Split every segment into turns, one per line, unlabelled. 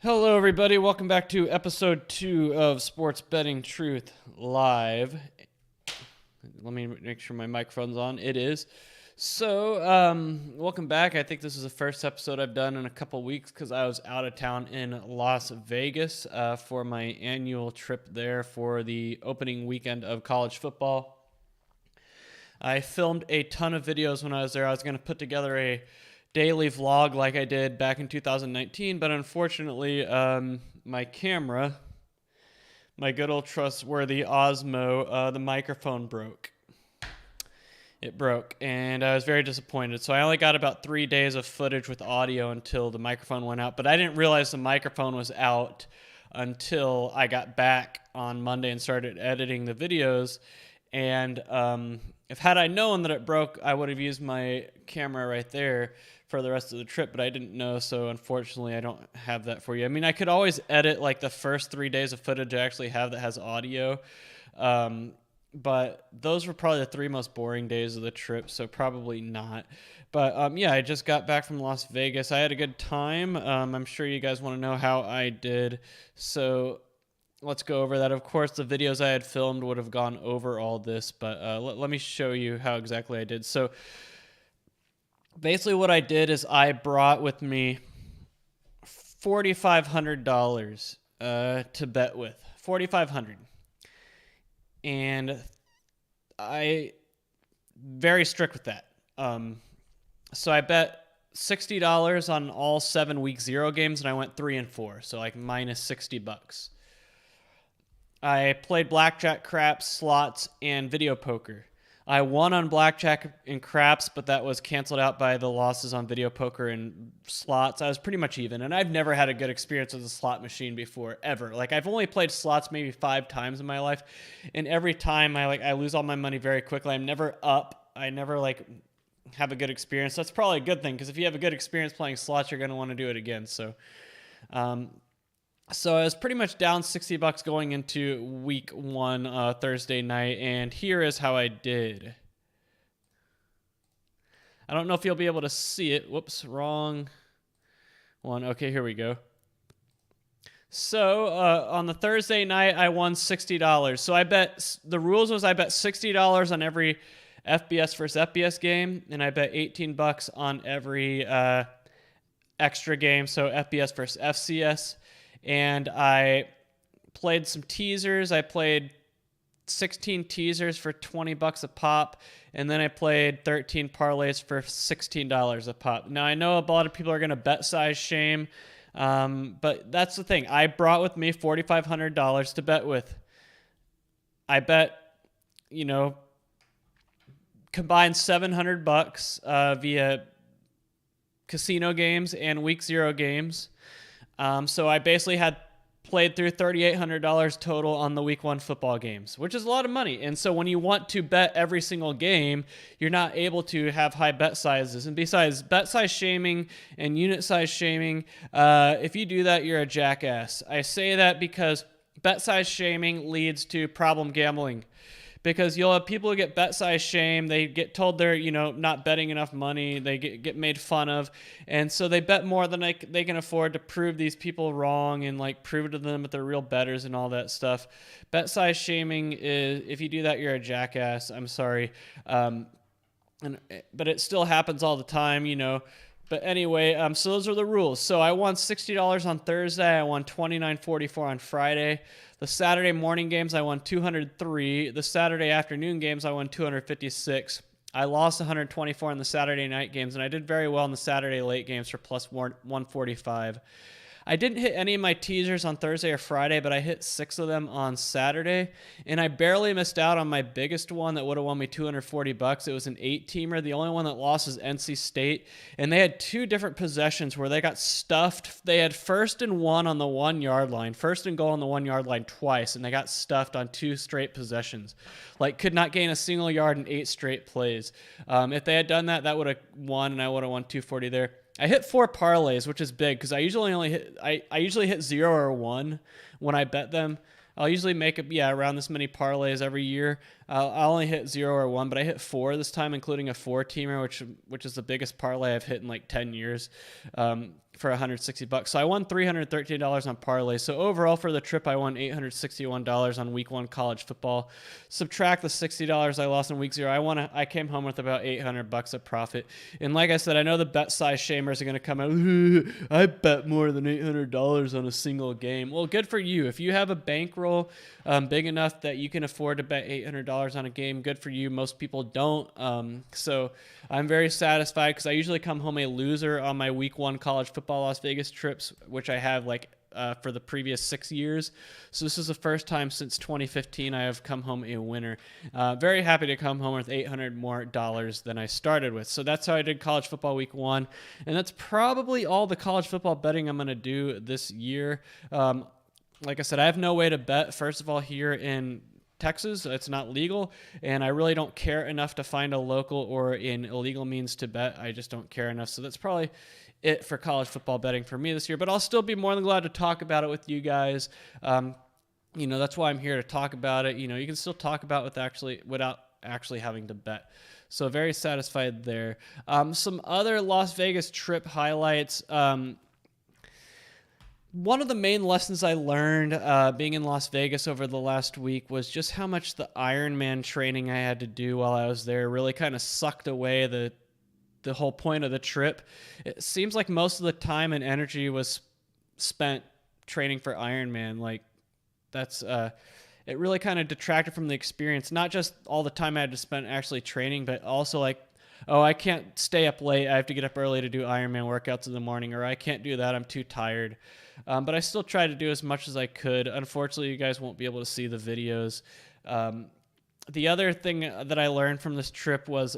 Hello, everybody. Welcome back to episode 2 of Sports Betting Truth Live. Let me make sure my microphone's on. It is. So, welcome back. I think this is the first episode I've done in a couple weeks because I was out of town in Las Vegas for my annual trip there for the opening weekend of college football. I filmed a ton of videos when I was there. I was going to put together a daily vlog like I did back in 2019, but unfortunately, my camera, my good old trustworthy Osmo, the microphone broke. It broke, and I was very disappointed. So I only got about 3 days of footage with audio until the microphone went out, but I didn't realize the microphone was out until I got back on Monday and started editing the videos. And if had I known that it broke, I would have used my camera right there for the rest of the trip, but I didn't know, so unfortunately I don't have that for you. I mean, I could always edit like the first 3 days of footage I actually have that has audio, but those were probably the 3 most boring days of the trip, so probably not. But yeah, I just got back from Las Vegas. I had a good time. I'm sure you guys want to know how I did, so let's go over that. Of course, the videos I had filmed would have gone over all this, but let me show you how exactly I did. So basically what I did is I brought with me $4,500 to bet with. $4,500. And I very strict with that. So I bet $60 on all 7 week 0 games, and I went 3-4, so like minus $60. I played blackjack, craps, slots, and video poker. I won on blackjack and craps, but that was canceled out by the losses on video poker and slots. I was pretty much even, and I've never had a good experience with a slot machine before, ever. Like, I've only played slots maybe 5 times in my life, and every time I lose all my money very quickly. I'm never up. I never have a good experience. That's probably a good thing, because if you have a good experience playing slots, you're going to want to do it again. So I was pretty much down $60 going into week 1 Thursday night, and here is how I did. I don't know if you'll be able to see it. Whoops, wrong one. Okay, here we go. So on the Thursday night, I won $60. So the rules was I bet $60 on every FBS versus FBS game, and I bet $18 on every extra game, so FBS versus FCS. And I played some teasers. I played 16 teasers for $20 a pop, and then I played 13 parlays for $16 a pop. Now, I know a lot of people are going to bet size shame, but that's the thing. I brought with me $4,500 to bet with. I bet, combined $700 via casino games and week 0 games. So I basically had played through $3,800 total on the week 1 football games, which is a lot of money. And so when you want to bet every single game, you're not able to have high bet sizes. And besides, bet size shaming and unit size shaming, if you do that, you're a jackass. I say that because bet size shaming leads to problem gambling. Because you'll have people who get bet size shame. They get told they're, not betting enough money. They get made fun of. And so they bet more than they can afford to prove these people wrong and prove to them that they're real bettors and all that stuff. Bet size shaming is, if you do that, you're a jackass. I'm sorry. But it still happens all the time, But anyway, so those are the rules. So I won $60 on Thursday. I won $29.44 on Friday. The Saturday morning games, I won $203. The Saturday afternoon games, I won $256. I lost $124 in the Saturday night games, and I did very well in the Saturday late games for plus $145. I didn't hit any of my teasers on Thursday or Friday, but I hit 6 of them on Saturday, and I barely missed out on my biggest one that would have won me $240. It was an 8-teamer. The only one that lost is NC State, and they had 2 different possessions where they got stuffed. They had 1st and 1 on the 1-yard line, 1st and goal on the 1-yard line twice, and they got stuffed on 2 straight possessions. Could not gain a single yard in 8 straight plays. If they had done that, that would have won, and I would have won $240 there. I hit 4 parlays, which is big because I usually hit 0 or 1 when I bet them. I'll usually make around this many parlays every year. I'll only hit 0 or 1, but I hit 4 this time, including a 4-teamer, which is the biggest parlay I've hit in 10 years. for $160. So I won $313 on parlay. So overall for the trip, I won $861 on week 1 college football. Subtract the $60 I lost in week 0. I came home with about $800 of profit. And like I said, I know the bet size shamers are going to come out. I bet more than $800 on a single game. Well, good for you. If you have a bankroll big enough that you can afford to bet $800 on a game, good for you. Most people don't. So I'm very satisfied because I usually come home a loser on my week 1 college football Las Vegas trips, which I have for the previous 6 years. So this is the first time since 2015 I have come home a winner. Very happy to come home with $800 more than I started with. So that's how I did college football week 1. And that's probably all the college football betting I'm going to do this year. Like I said, I have no way to bet. First of all, here in Texas, it's not legal, and I really don't care enough to find a local or an illegal means to bet. I just don't care enough. So that's probably it for college football betting for me this year, but I'll still be more than glad to talk about it with you guys. That's why I'm here to talk about it. You can still talk about without actually having to bet. So very satisfied there. Some other Las Vegas trip highlights. One of the main lessons I learned being in Las Vegas over the last week was just how much the Ironman training I had to do while I was there really kind of sucked away the whole point of the trip. It seems like most of the time and energy was spent training for Ironman. It really kind of detracted from the experience, not just all the time I had to spend actually training, but also I can't stay up late. I have to get up early to do Ironman workouts in the morning, or I can't do that. I'm too tired. But I still tried to do as much as I could. Unfortunately, you guys won't be able to see the videos. The other thing that I learned from this trip was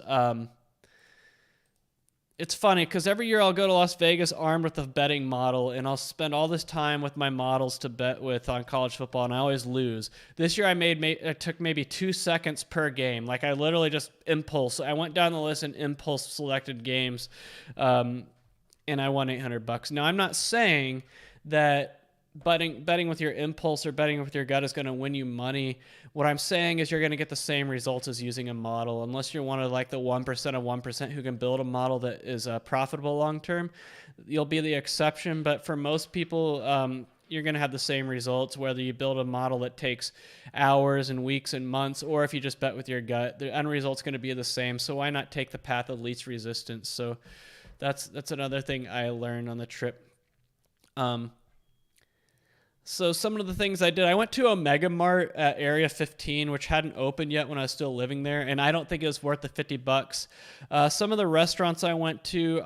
it's funny because every year I'll go to Las Vegas armed with a betting model, and I'll spend all this time with my models to bet with on college football, and I always lose. This year I took maybe 2 seconds per game. I literally just impulse. I went down the list and impulse selected games, and I won $800. Now, I'm not saying that betting with your impulse or betting with your gut is going to win you money. What I'm saying is you're going to get the same results as using a model, unless you're one of the 1% of 1% who can build a model that is profitable long term. You'll be the exception, but for most people, you're going to have the same results, whether you build a model that takes hours and weeks and months, or if you just bet with your gut. The end result's going to be the same, so why not take the path of least resistance? So that's another thing I learned on the trip. So some of the things I did, I went to a Mega Mart at Area 15, which hadn't opened yet when I was still living there, and I don't think it was worth the $50. Some of the restaurants I went to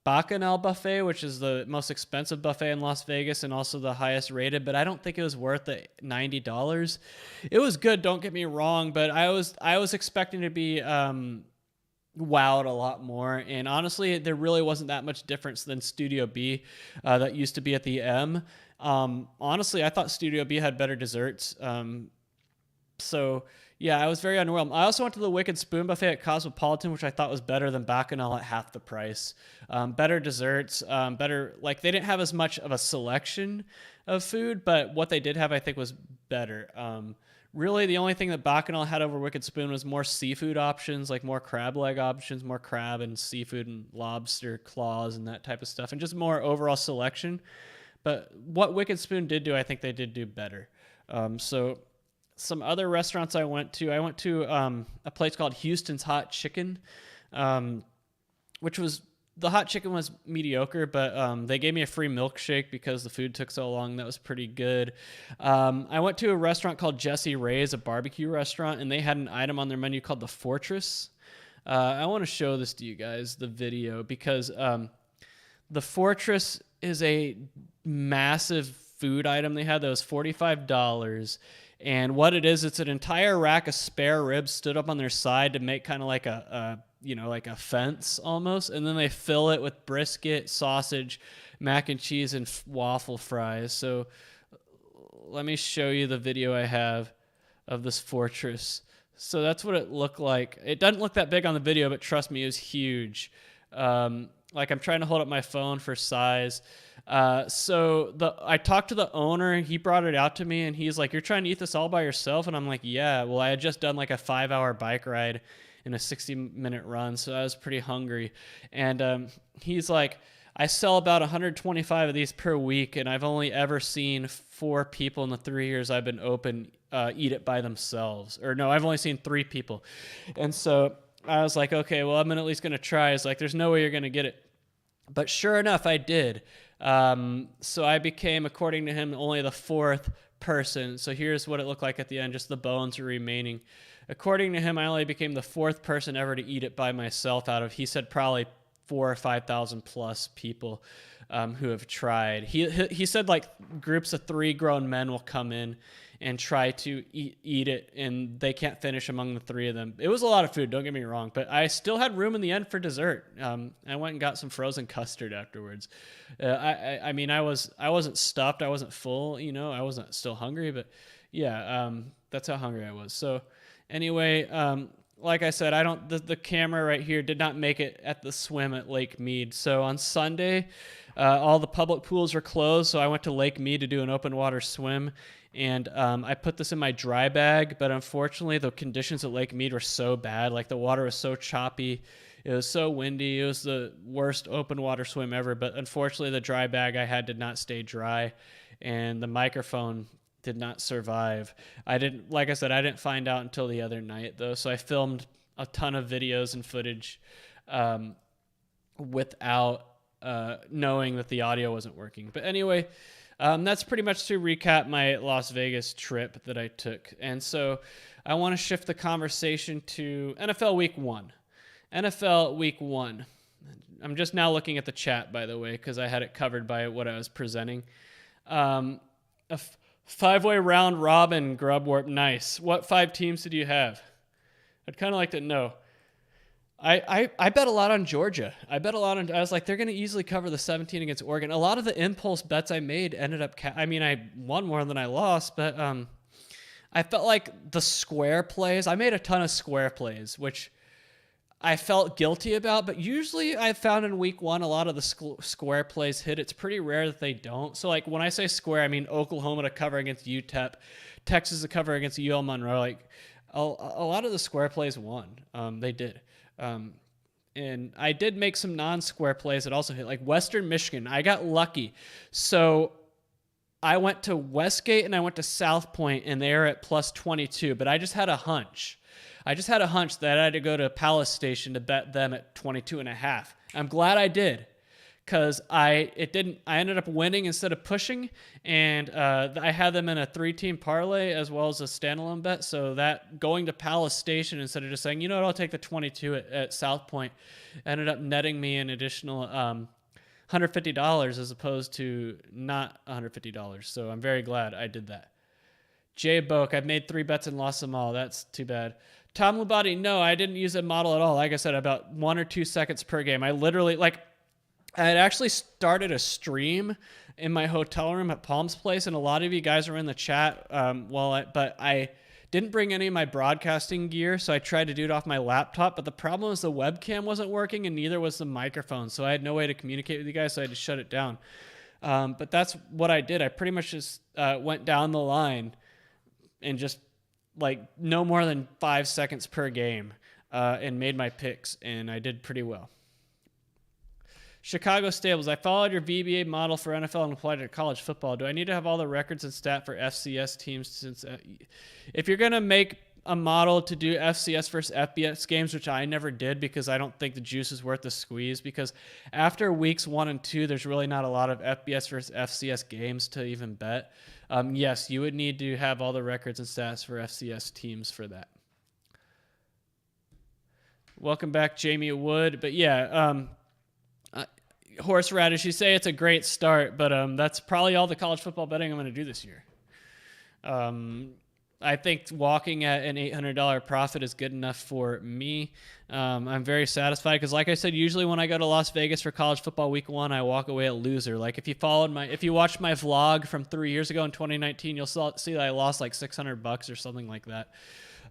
Bacchanal Buffet, which is the most expensive buffet in Las Vegas and also the highest rated, but I don't think it was worth the $90. It was good, don't get me wrong, but I was expecting to be wowed a lot more, and honestly there really wasn't that much difference than Studio B that used to be at the M. Honestly, I thought Studio B had better desserts, so yeah, I was very underwhelmed. I also went to the Wicked Spoon Buffet at Cosmopolitan, which I thought was better than Bacchanal at half the price. Better desserts, better, they didn't have as much of a selection of food, but what they did have I think was better. Really, the only thing that Bacchanal had over Wicked Spoon was more seafood options, more crab leg options, more crab and seafood and lobster claws and that type of stuff, and just more overall selection. But what Wicked Spoon did do, I think they did do better. So some other restaurants I went to a place called Houston's Hot Chicken, which was, the hot chicken was mediocre, but they gave me a free milkshake because the food took so long. That was pretty good. I went to a restaurant called Jesse Ray's, a barbecue restaurant, and they had an item on their menu called the Fortress. I want to show this to you guys, the video, because the Fortress is a massive food item they had that was $45. And what it is, it's an entire rack of spare ribs stood up on their side to make kind of like a fence almost, and then they fill it with brisket, sausage, mac and cheese, and waffle fries. So let me show you the video I have of this Fortress. So that's what it looked like. It doesn't look that big on the video, but trust me, it was huge. I'm trying to hold up my phone for size. I talked to the owner, he brought it out to me, and he's like, "You're trying to eat this all by yourself?" And I'm like, "Yeah." Well, I had just done a 5-hour bike ride in a 60-minute run, so I was pretty hungry. And he's like, I sell about 125 of these per week, and I've only ever seen 4 people in the 3 years I've been open eat it by themselves. Or no, I've only seen 3 people. And so I was like, okay, well, I'm at least going to try. It's like, there's no way you're going to get it. But sure enough, I did. So I became, according to him, only the 4th person. So here's what it looked like at the end. Just the bones are remaining. According to him, I only became the 4th person ever to eat it by myself out of, he said, probably 4,000 or 5,000 plus people who have tried. He said like groups of 3 grown men will come in and try to eat it, and they can't finish among the 3 of them. It was a lot of food, don't get me wrong, but I still had room in the end for dessert. I went and got some frozen custard afterwards. I mean, I wasn't stuffed, I wasn't full, I wasn't still hungry, but yeah, that's how hungry I was. So anyway, like I said, the camera right here did not make it at the swim at Lake Mead. So on Sunday, all the public pools were closed, so I went to Lake Mead to do an open water swim. And I put this in my dry bag, but unfortunately the conditions at Lake Mead were so bad. Like the water was so choppy. It was so windy. It was the worst open water swim ever. But unfortunately the dry bag I had did not stay dry, and the microphone did not survive. Like I said, I didn't find out until the other night though. So I filmed a ton of videos and footage without knowing that the audio wasn't working. But anyway, that's pretty much to recap my Las Vegas trip that I took. And so I want to shift the conversation to NFL Week 1. NFL Week 1. I'm just now looking at the chat, by the way, because I had it covered by what I was presenting. A 5-way round robin, Grubwarp. Nice. What 5 teams did you have? I'd kind of like to know. I bet a lot on Georgia. I was like, they're going to easily cover the 17 against Oregon. A lot of the impulse bets I made ended up, I won more than I lost, but I felt like the square plays, I made a ton of square plays, which I felt guilty about, but usually I found in week 1, a lot of the square plays hit. It's pretty rare that they don't. So like when I say square, I mean Oklahoma to cover against UTEP, Texas to cover against UL Monroe. Like a lot of the square plays won. They did. And I did make some non-square plays that also hit, like Western Michigan. I got lucky. So I went to Westgate and I went to South Point, and they are at plus 22, but I just had a hunch. That I had to go to Palace Station to bet them at 22.5. I'm glad I did, because I ended up winning instead of pushing, and I had them in a 3-team parlay as well as a standalone bet. So that going to Palace Station instead of just saying, I'll take the 22 at South Point, ended up netting me an additional $150 as opposed to not $150. So I'm very glad I did that. Jay Boak, I've made 3 bets and lost them all. That's too bad. Tom Labate, no, I didn't use a model at all. Like I said, about 1 or 2 seconds per game. I had actually started a stream in my hotel room at Palm's Place, and a lot of you guys were in the chat. But I didn't bring any of my broadcasting gear, so I tried to do it off my laptop. But the problem was the webcam wasn't working, and neither was the microphone, so I had no way to communicate with you guys, so I had to shut it down. But that's what I did. I pretty much just went down the line and just like no more than 5 seconds per game and made my picks, and I did pretty well. Chicago Stables, I followed your VBA model for NFL and applied it to college football. Do I need to have all the records and stat for FCS teams? Since if you're going to make a model to do FCS versus FBS games, which I never did because I don't think the juice is worth the squeeze, because after weeks 1 and 2, there's really not a lot of FBS versus FCS games to even bet. Yes, you would need to have all the records and stats for FCS teams for that. Welcome back, Jamie Wood. But yeah, Horseradish, you say it's a great start, but that's probably all the college football betting I'm going to do this year. I think walking at an $800 profit is good enough for me. I'm very satisfied because, like I said, usually when I go to Las Vegas for college football week 1, I walk away a loser. Like if you watched my vlog from 3 years ago in 2019, you'll see that I lost like $600 or something like that.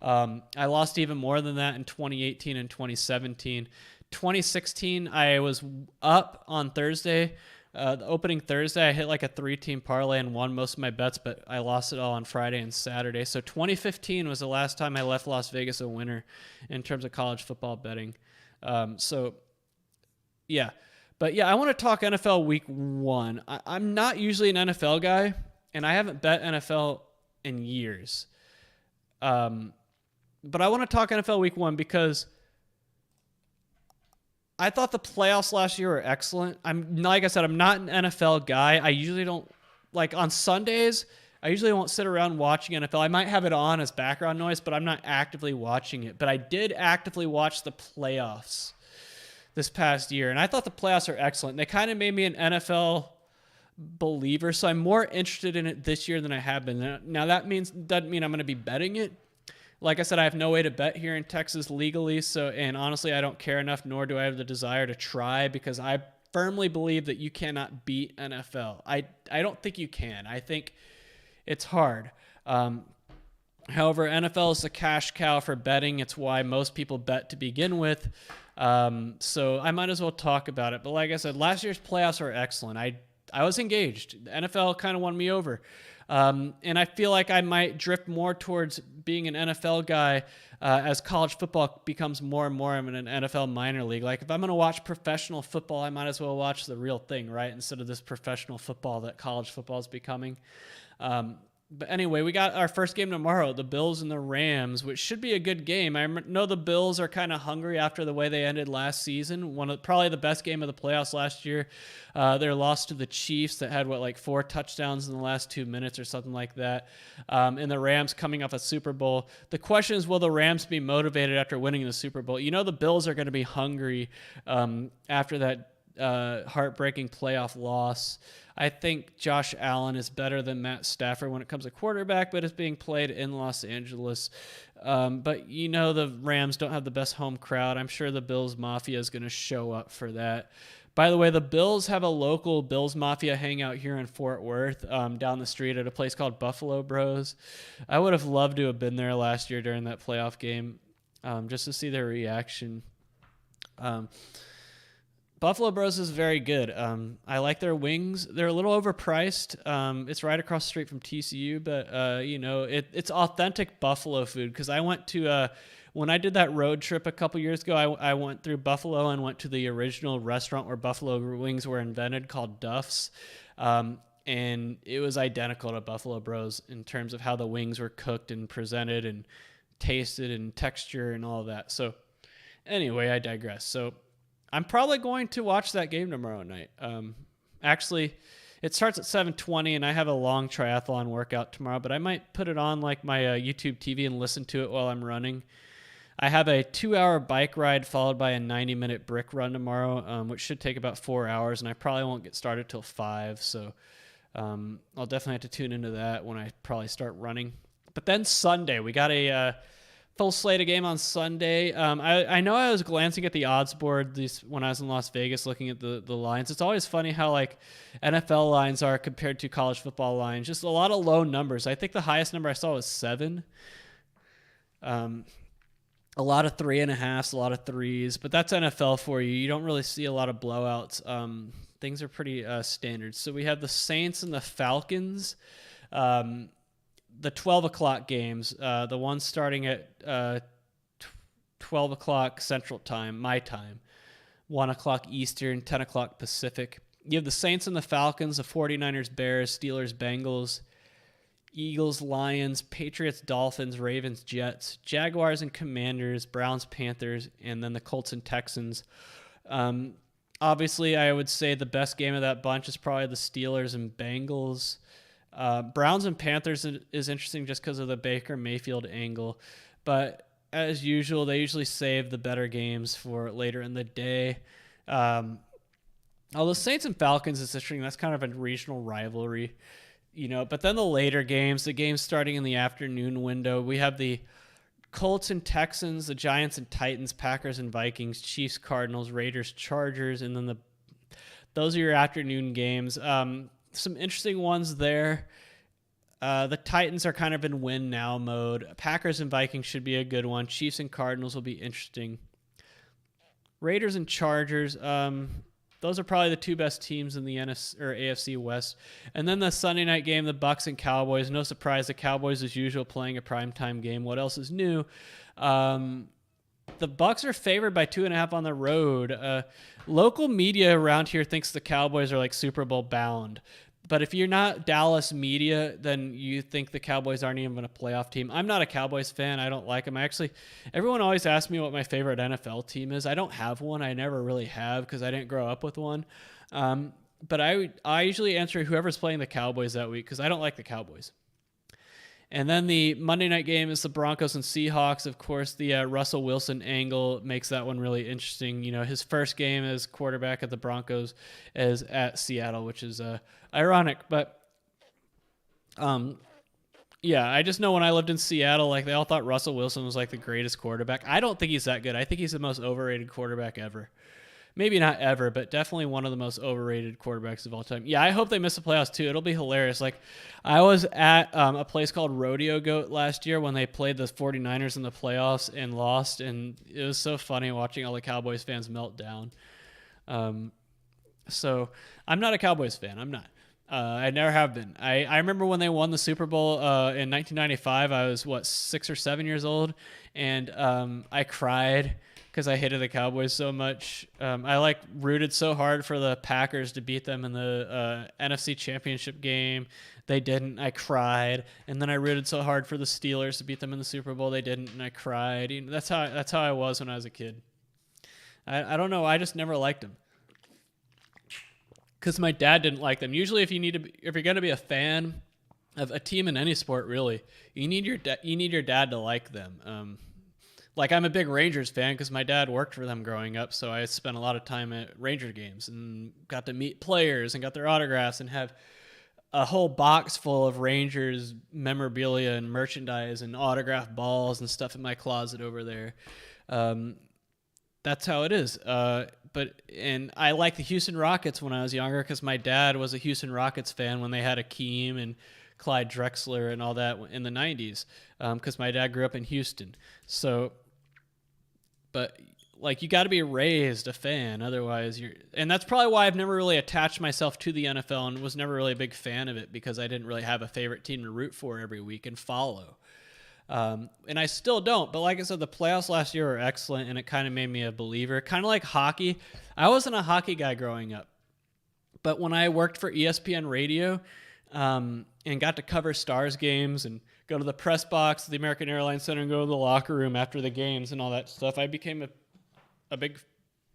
I lost even more than that in 2018 and 2017. 2016, I was up on Thursday. The opening Thursday, I hit like a 3-team parlay and won most of my bets, but I lost it all on Friday and Saturday. So 2015 was the last time I left Las Vegas a winner in terms of college football betting. So, yeah. But yeah, I want to talk NFL Week 1. I'm not usually an NFL guy, and I haven't bet NFL in years. But I want to talk NFL Week 1 because I thought the playoffs last year were excellent. Like I said, I'm not an NFL guy. I usually don't, like on Sundays, I usually won't sit around watching NFL. I might have it on as background noise, but I'm not actively watching it. But I did actively watch the playoffs this past year, and I thought the playoffs are excellent. They kind of made me an NFL believer, so I'm more interested in it this year than I have been. Now that doesn't mean I'm going to be betting it. Like I said, I have no way to bet here in Texas legally, and honestly, I don't care enough, nor do I have the desire to try, because I firmly believe that you cannot beat NFL. I don't think you can. I think it's hard. However, NFL is the cash cow for betting. It's why most people bet to begin with. So I might as well talk about it. But like I said, last year's playoffs were excellent. I was engaged. The NFL kind of won me over. And I feel like I might drift more towards being an NFL guy as college football becomes more and more of an NFL minor league. Like if I'm going to watch professional football, I might as well watch the real thing, right? Instead of this professional football that college football is becoming. But anyway, we got our first game tomorrow, the Bills and the Rams, which should be a good game. I know the Bills are kind of hungry after the way they ended last season. Probably the best game of the playoffs last year. Their loss to the Chiefs that had, 4 touchdowns in the last 2 minutes or something like that. And the Rams coming off a Super Bowl. The question is, will the Rams be motivated after winning the Super Bowl? You know the Bills are going to be hungry after that heartbreaking playoff loss. I think Josh Allen is better than Matt Stafford when it comes to quarterback, but it's being played in Los Angeles. But the Rams don't have the best home crowd. I'm sure the Bills Mafia is going to show up for that. By the way, the Bills have a local Bills Mafia hangout here in Fort Worth down the street at a place called Buffalo Bros. I would have loved to have been there last year during that playoff game just to see their reaction. Buffalo Bros is very good. I like their wings. They're a little overpriced. It's right across the street from TCU, but it's authentic Buffalo food. Because I went to when I did that road trip a couple years ago, I went through Buffalo and went to the original restaurant where buffalo wings were invented, called Duff's, and it was identical to Buffalo Bros in terms of how the wings were cooked and presented and tasted and texture and all of that. So anyway, I digress. So I'm probably going to watch that game tomorrow night. Actually, it starts at 7:20, and I have a long triathlon workout tomorrow, but I might put it on like my YouTube TV and listen to it while I'm running. I have a 2-hour bike ride followed by a 90-minute brick run tomorrow, which should take about 4 hours, and I probably won't get started till 5, so I'll definitely have to tune into that when I probably start running. But then Sunday, we got a full slate of game on Sunday. I know I was glancing at the odds board when I was in Las Vegas looking at the lines. It's always funny how NFL lines are compared to college football lines. Just a lot of low numbers. I think the highest number I saw was 7. A lot of 3.5s, a lot of 3s, but that's NFL for you. You don't really see a lot of blowouts. Things are pretty standard. So we have the Saints and the Falcons. The 12 o'clock games, the ones starting at 12 o'clock Central Time, my time, 1 o'clock Eastern, 10 o'clock Pacific. You have the Saints and the Falcons, the 49ers, Bears, Steelers, Bengals, Eagles, Lions, Patriots, Dolphins, Ravens, Jets, Jaguars and Commanders, Browns, Panthers, and then the Colts and Texans. Obviously, I would say the best game of that bunch is probably the Steelers and Bengals. Browns and Panthers is interesting just because of the Baker Mayfield angle. But as usual, they usually save the better games for later in the day. Although Saints and Falcons is interesting, that's kind of a regional rivalry. But then the later games, the games starting in the afternoon window, we have the Colts and Texans, the Giants and Titans, Packers and Vikings, Chiefs, Cardinals, Raiders, Chargers, and then those are your afternoon games. Some interesting ones there. The Titans are kind of in win now mode. Packers and Vikings should be a good one. Chiefs and Cardinals will be interesting. Raiders and Chargers, those are probably the two best teams in the AFC West. And then the Sunday night game, the Bucs and Cowboys. No surprise, the Cowboys, as usual, playing a primetime game. What else is new? The Bucks are favored by 2.5 on the road. Local media around here thinks the Cowboys are like Super Bowl bound. But if you're not Dallas media, then you think the Cowboys aren't even a playoff team. I'm not a Cowboys fan. I don't like them. Everyone always asks me what my favorite NFL team is. I don't have one. I never really have because I didn't grow up with one. But I usually answer whoever's playing the Cowboys that week because I don't like the Cowboys. And then the Monday night game is the Broncos and Seahawks. Of course, the Russell Wilson angle makes that one really interesting. You know, his first game as quarterback at the Broncos is at Seattle, which is ironic. But, yeah, I just know when I lived in Seattle, like they all thought Russell Wilson was like the greatest quarterback. I don't think he's that good. I think he's the most overrated quarterback ever. Maybe not ever, but definitely one of the most overrated quarterbacks of all time. Yeah, I hope they miss the playoffs too. It'll be hilarious. Like, I was at a place called Rodeo Goat last year when they played the 49ers in the playoffs and lost, and it was so funny watching all the Cowboys fans melt down. So I'm not a Cowboys fan. I'm not. I never have been. I remember when they won the Super Bowl in 1995. I was, 6 or 7 years old, and I cried because I hated the Cowboys so much. I rooted so hard for the Packers to beat them in the NFC Championship game. They didn't. I cried. And then I rooted so hard for the Steelers to beat them in the Super Bowl. They didn't, and I cried. You know, that's how I was when I was a kid. I don't know. I just never liked them because my dad didn't like them. Usually, if you're going to be a fan of a team in any sport, really, you need your dad to like them. Like, I'm a big Rangers fan because my dad worked for them growing up, so I spent a lot of time at Ranger games and got to meet players and got their autographs and have a whole box full of Rangers memorabilia and merchandise and autographed balls and stuff in my closet over there. That's how it is. And I liked the Houston Rockets when I was younger because my dad was a Houston Rockets fan when they had Akeem and Clyde Drexler and all that in the 90s because my dad grew up in Houston. So, but like you got to be raised a fan, otherwise and that's probably why I've never really attached myself to the NFL and was never really a big fan of it because I didn't really have a favorite team to root for every week and follow. And I still don't, but like I said, the playoffs last year were excellent and it kind of made me a believer. Kind of like hockey. I wasn't a hockey guy growing up, but when I worked for ESPN Radio, and got to cover Stars games and go to the press box, the American Airlines Center, and go to the locker room after the games and all that stuff. I became a big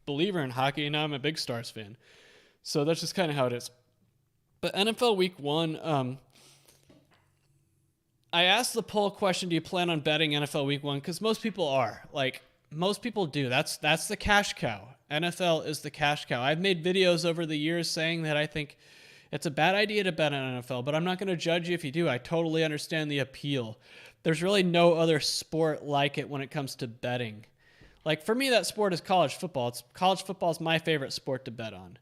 believer in hockey, and now I'm a big Stars fan. So that's just kind of how it is. But NFL Week 1, I asked the poll question, do you plan on betting NFL Week 1? Because most people are. Like, most people do. That's the cash cow. NFL is the cash cow. I've made videos over the years saying that I think it's a bad idea to bet on NFL, but I'm not going to judge you if you do. I totally understand the appeal. There's really no other sport like it when it comes to betting. Like, for me, that sport is college football. College football is my favorite sport to bet on.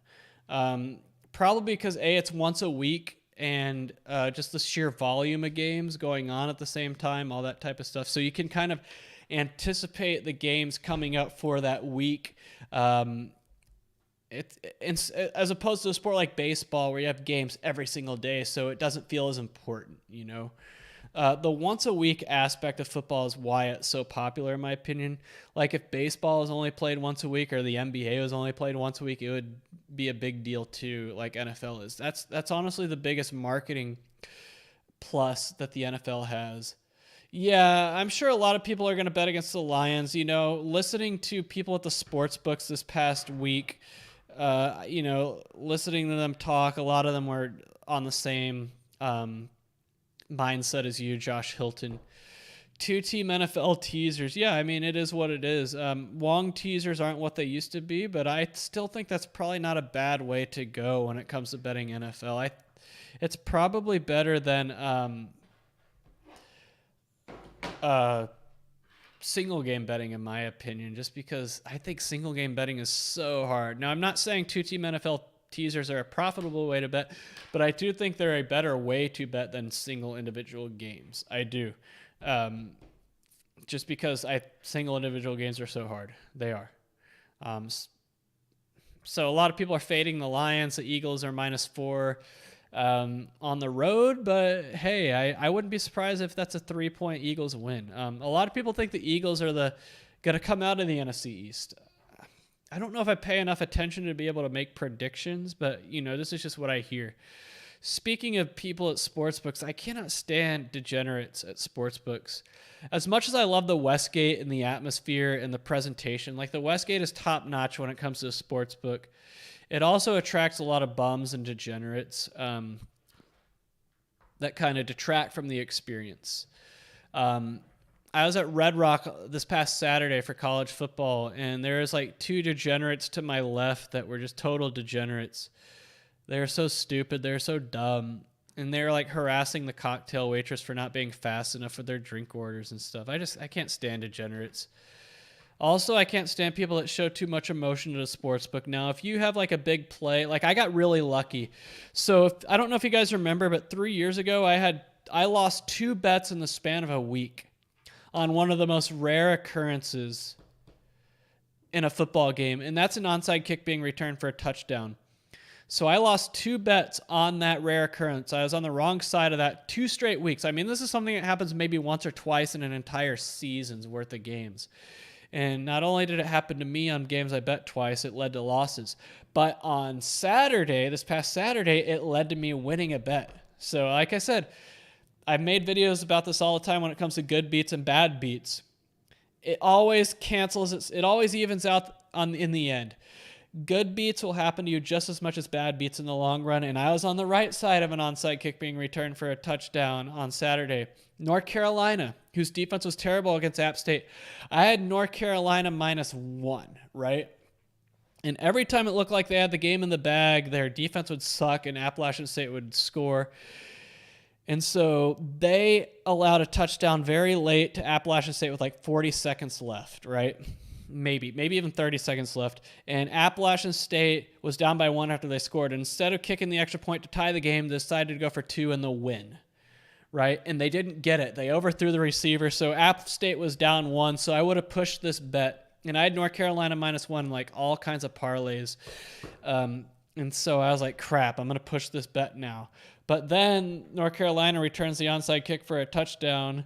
Probably because, A, it's once a week, and just the sheer volume of games going on at the same time, all that type of stuff. So you can kind of anticipate the games coming up for that week. It's as opposed to a sport like baseball where you have games every single day, so it doesn't feel as important, you know. The once a week aspect of football is why it's so popular, in my opinion. Like, if baseball is only played once a week or the NBA was only played once a week, it would be a big deal too, like NFL is. That's honestly the biggest marketing plus that the NFL has. Yeah, I'm sure a lot of people are going to bet against the Lions. You know, listening to people at the Sportsbooks this past week, listening to them talk, a lot of them were on the same mindset as you, Josh Hilton. 2-team NFL teasers. Yeah, I mean, it is what it is. Long teasers aren't what they used to be, but I still think that's probably not a bad way to go when it comes to betting NFL. It's probably better than single game betting, in my opinion, just because I think single game betting is so hard. Now, I'm not saying 2-team NFL teasers are a profitable way to bet, but I do think they're a better way to bet than single individual games. I do. Just because single individual games are so hard. They are. So a lot of people are fading the Lions. The Eagles are -4 on the road, but hey, I wouldn't be surprised if that's a 3-point Eagles win. A lot of people think the Eagles are the going to come out of the NFC East. I don't know if I pay enough attention to be able to make predictions, but, this is just what I hear. Speaking of people at sportsbooks, I cannot stand degenerates at sportsbooks. As much as I love the Westgate and the atmosphere and the presentation, like the Westgate is top notch when it comes to a sportsbook. It also attracts a lot of bums and degenerates that kind of detract from the experience. I was at Red Rock this past Saturday for college football, and there was like two degenerates to my left that were just total degenerates. They're so stupid. They're so dumb. And they're like harassing the cocktail waitress for not being fast enough with their drink orders and stuff. I can't stand degenerates. Also, I can't stand people that show too much emotion to the sportsbook. Now, if you have like a big play, like I got really lucky. So I don't know if you guys remember, but 3 years ago, I lost 2 bets in the span of a week on one of the most rare occurrences in a football game. And that's an onside kick being returned for a touchdown. So I lost 2 bets on that rare occurrence. I was on the wrong side of that 2 straight weeks. I mean, this is something that happens maybe once or twice in an entire season's worth of games. And not only did it happen to me on games I bet twice, it led to losses. But on Saturday, this past Saturday, it led to me winning a bet. So like I said, I've made videos about this all the time when it comes to good beats and bad beats. It always cancels, it always evens out in the end. Good beats will happen to you just as much as bad beats in the long run, and I was on the right side of an onside kick being returned for a touchdown on Saturday. North Carolina, whose defense was terrible against App State, I had North Carolina -1, right? And every time it looked like they had the game in the bag, their defense would suck and Appalachian State would score. And so they allowed a touchdown very late to Appalachian State with like 40 seconds left, right? Maybe even 30 seconds left. And Appalachian State was down by 1 after they scored. And instead of kicking the extra point to tie the game, they decided to go for 2 and they'll win, right? And they didn't get it. They overthrew the receiver. So App State was down 1. So I would have pushed this bet. And I had North Carolina -1, like all kinds of parlays. And so I was like, crap, I'm going to push this bet now. But then North Carolina returns the onside kick for a touchdown.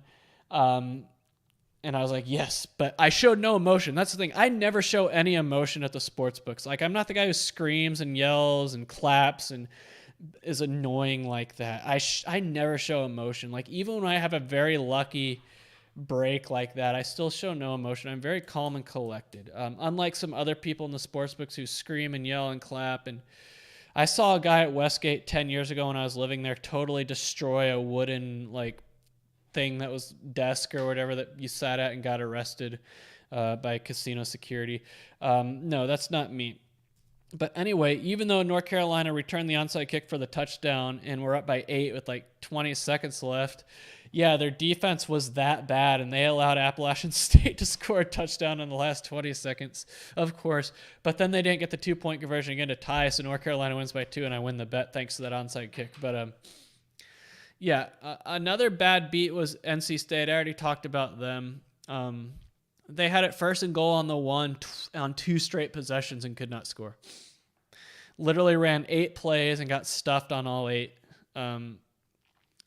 And I was like, yes, but I showed no emotion. That's the thing. I never show any emotion at the sports books. Like, I'm not the guy who screams and yells and claps and is annoying like that. I never show emotion. Like, even when I have a very lucky break like that, I still show no emotion. I'm very calm and collected. Unlike some other people in the sports books who scream and yell and clap. And I saw a guy at Westgate 10 years ago when I was living there totally destroy a wooden, like, thing that was desk or whatever that you sat at and got arrested by casino security. No, that's not me. But anyway, even though North Carolina returned the onside kick for the touchdown and we're up by 8 with like 20 seconds left, yeah, their defense was that bad and they allowed Appalachian State to score a touchdown in the last 20 seconds, of course. But then they didn't get the 2-point conversion again to tie, so North Carolina wins by 2 and I win the bet thanks to that onside kick. But yeah, another bad beat was NC State. I already talked about them. They had it 1st and goal on the 1 on 2 straight possessions and could not score. Literally ran 8 plays and got stuffed on all 8.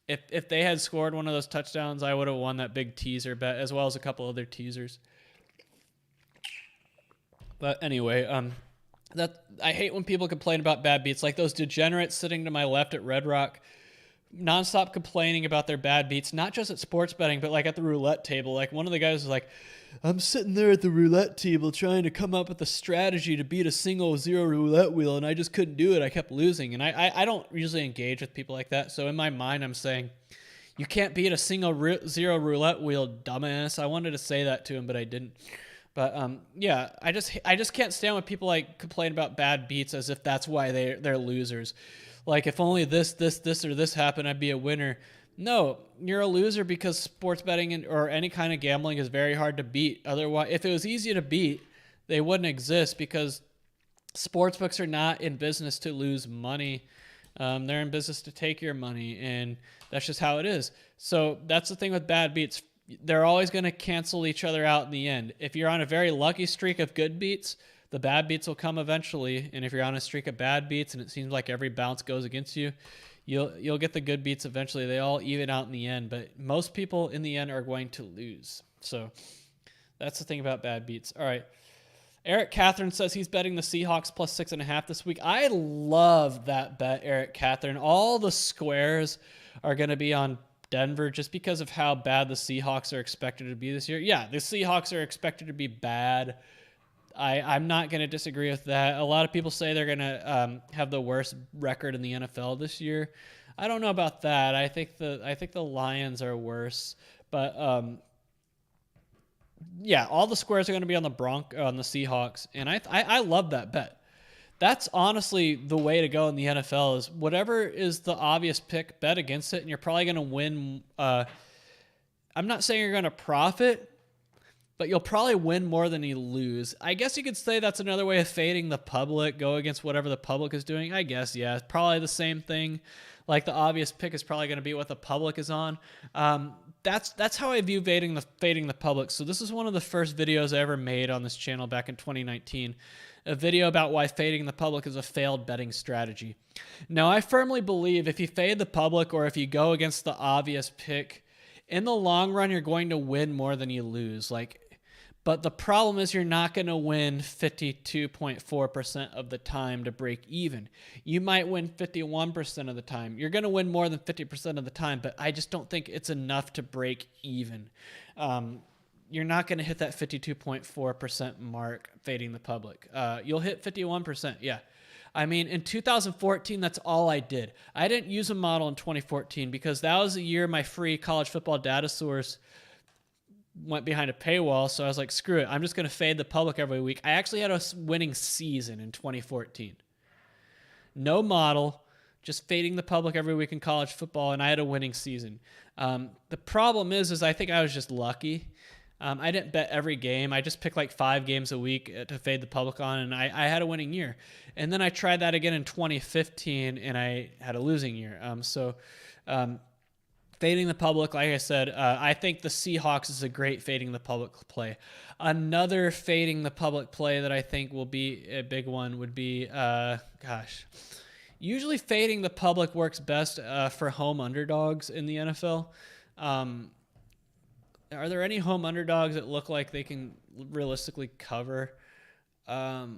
If they had scored one of those touchdowns, I would have won that big teaser bet as well as a couple other teasers. But anyway, I hate when people complain about bad beats, like those degenerates sitting to my left at Red Rock. Nonstop complaining about their bad beats, not just at sports betting, but like at the roulette table. Like one of the guys was like, I'm sitting there at the roulette table trying to come up with a strategy to beat a single 0 roulette wheel, and I just couldn't do it. I kept losing. And I don't usually engage with people like that. So in my mind, I'm saying, you can't beat a single 0 roulette wheel, dumbass. I wanted to say that to him, but I didn't. But yeah, I just can't stand when people like complain about bad beats as if that's why they're losers. Like, if only this, or this happened, I'd be a winner. No, you're a loser because sports betting or any kind of gambling is very hard to beat. Otherwise, if it was easy to beat, they wouldn't exist because sports books are not in business to lose money. They're in business to take your money, and that's just how it is. So that's the thing with bad beats. They're always going to cancel each other out in the end. If you're on a very lucky streak of good beats, the bad beats will come eventually, and if you're on a streak of bad beats and it seems like every bounce goes against you, you'll get the good beats eventually. They all even out in the end, but most people in the end are going to lose. So That's the thing about bad beats. All right. Eric Catherine says he's betting the Seahawks plus 6.5 this week. I love that bet, Eric Catherine. All the squares are going to be on Denver just because of how bad the Seahawks are expected to be this year. Yeah, the Seahawks are expected to be bad. I'm not going to disagree with that. A lot of people say they're going to have the worst record in the NFL this year. I don't know about that. I think the Lions are worse, but yeah, all the squares are going to be on the Seahawks, and I love that bet. That's honestly the way to go in the NFL is whatever is the obvious pick, bet against it, and you're probably going to win. I'm not saying you're going to profit, but you'll probably win more than you lose. I guess you could say that's another way of fading the public, go against whatever the public is doing. I guess, yeah, it's probably the same thing. Like the obvious pick is probably going to be what the public is on. That's how I view fading the public. So this is one of the first videos I ever made on this channel back in 2019. A video about why fading the public is a failed betting strategy. Now, I firmly believe if you fade the public or if you go against the obvious pick, in the long run, you're going to win more than you lose. But the problem is you're not going to win 52.4% of the time to break even. You might win 51% of the time. You're going to win more than 50% of the time, but I just don't think it's enough to break even. You're not going to hit that 52.4% mark fading the public. You'll hit 51%, yeah. I mean, in 2014, that's all I did. I didn't use a model in 2014 because that was the year my free college football data source went behind a paywall, so I was like, screw it. I'm just going to fade the public every week. I actually had a winning season in 2014. No model, just fading the public every week in college football, and I had a winning season. The problem is I think I was just lucky. I didn't bet every game. I just picked like 5 games a week to fade the public on, and I had a winning year. And then I tried that again in 2015, and I had a losing year. Fading the public, like I said, I think the Seahawks is a great fading the public play. Another fading the public play that I think will be a big one would be, usually fading the public works best for home underdogs in the NFL. Are there any home underdogs that look like they can realistically cover? I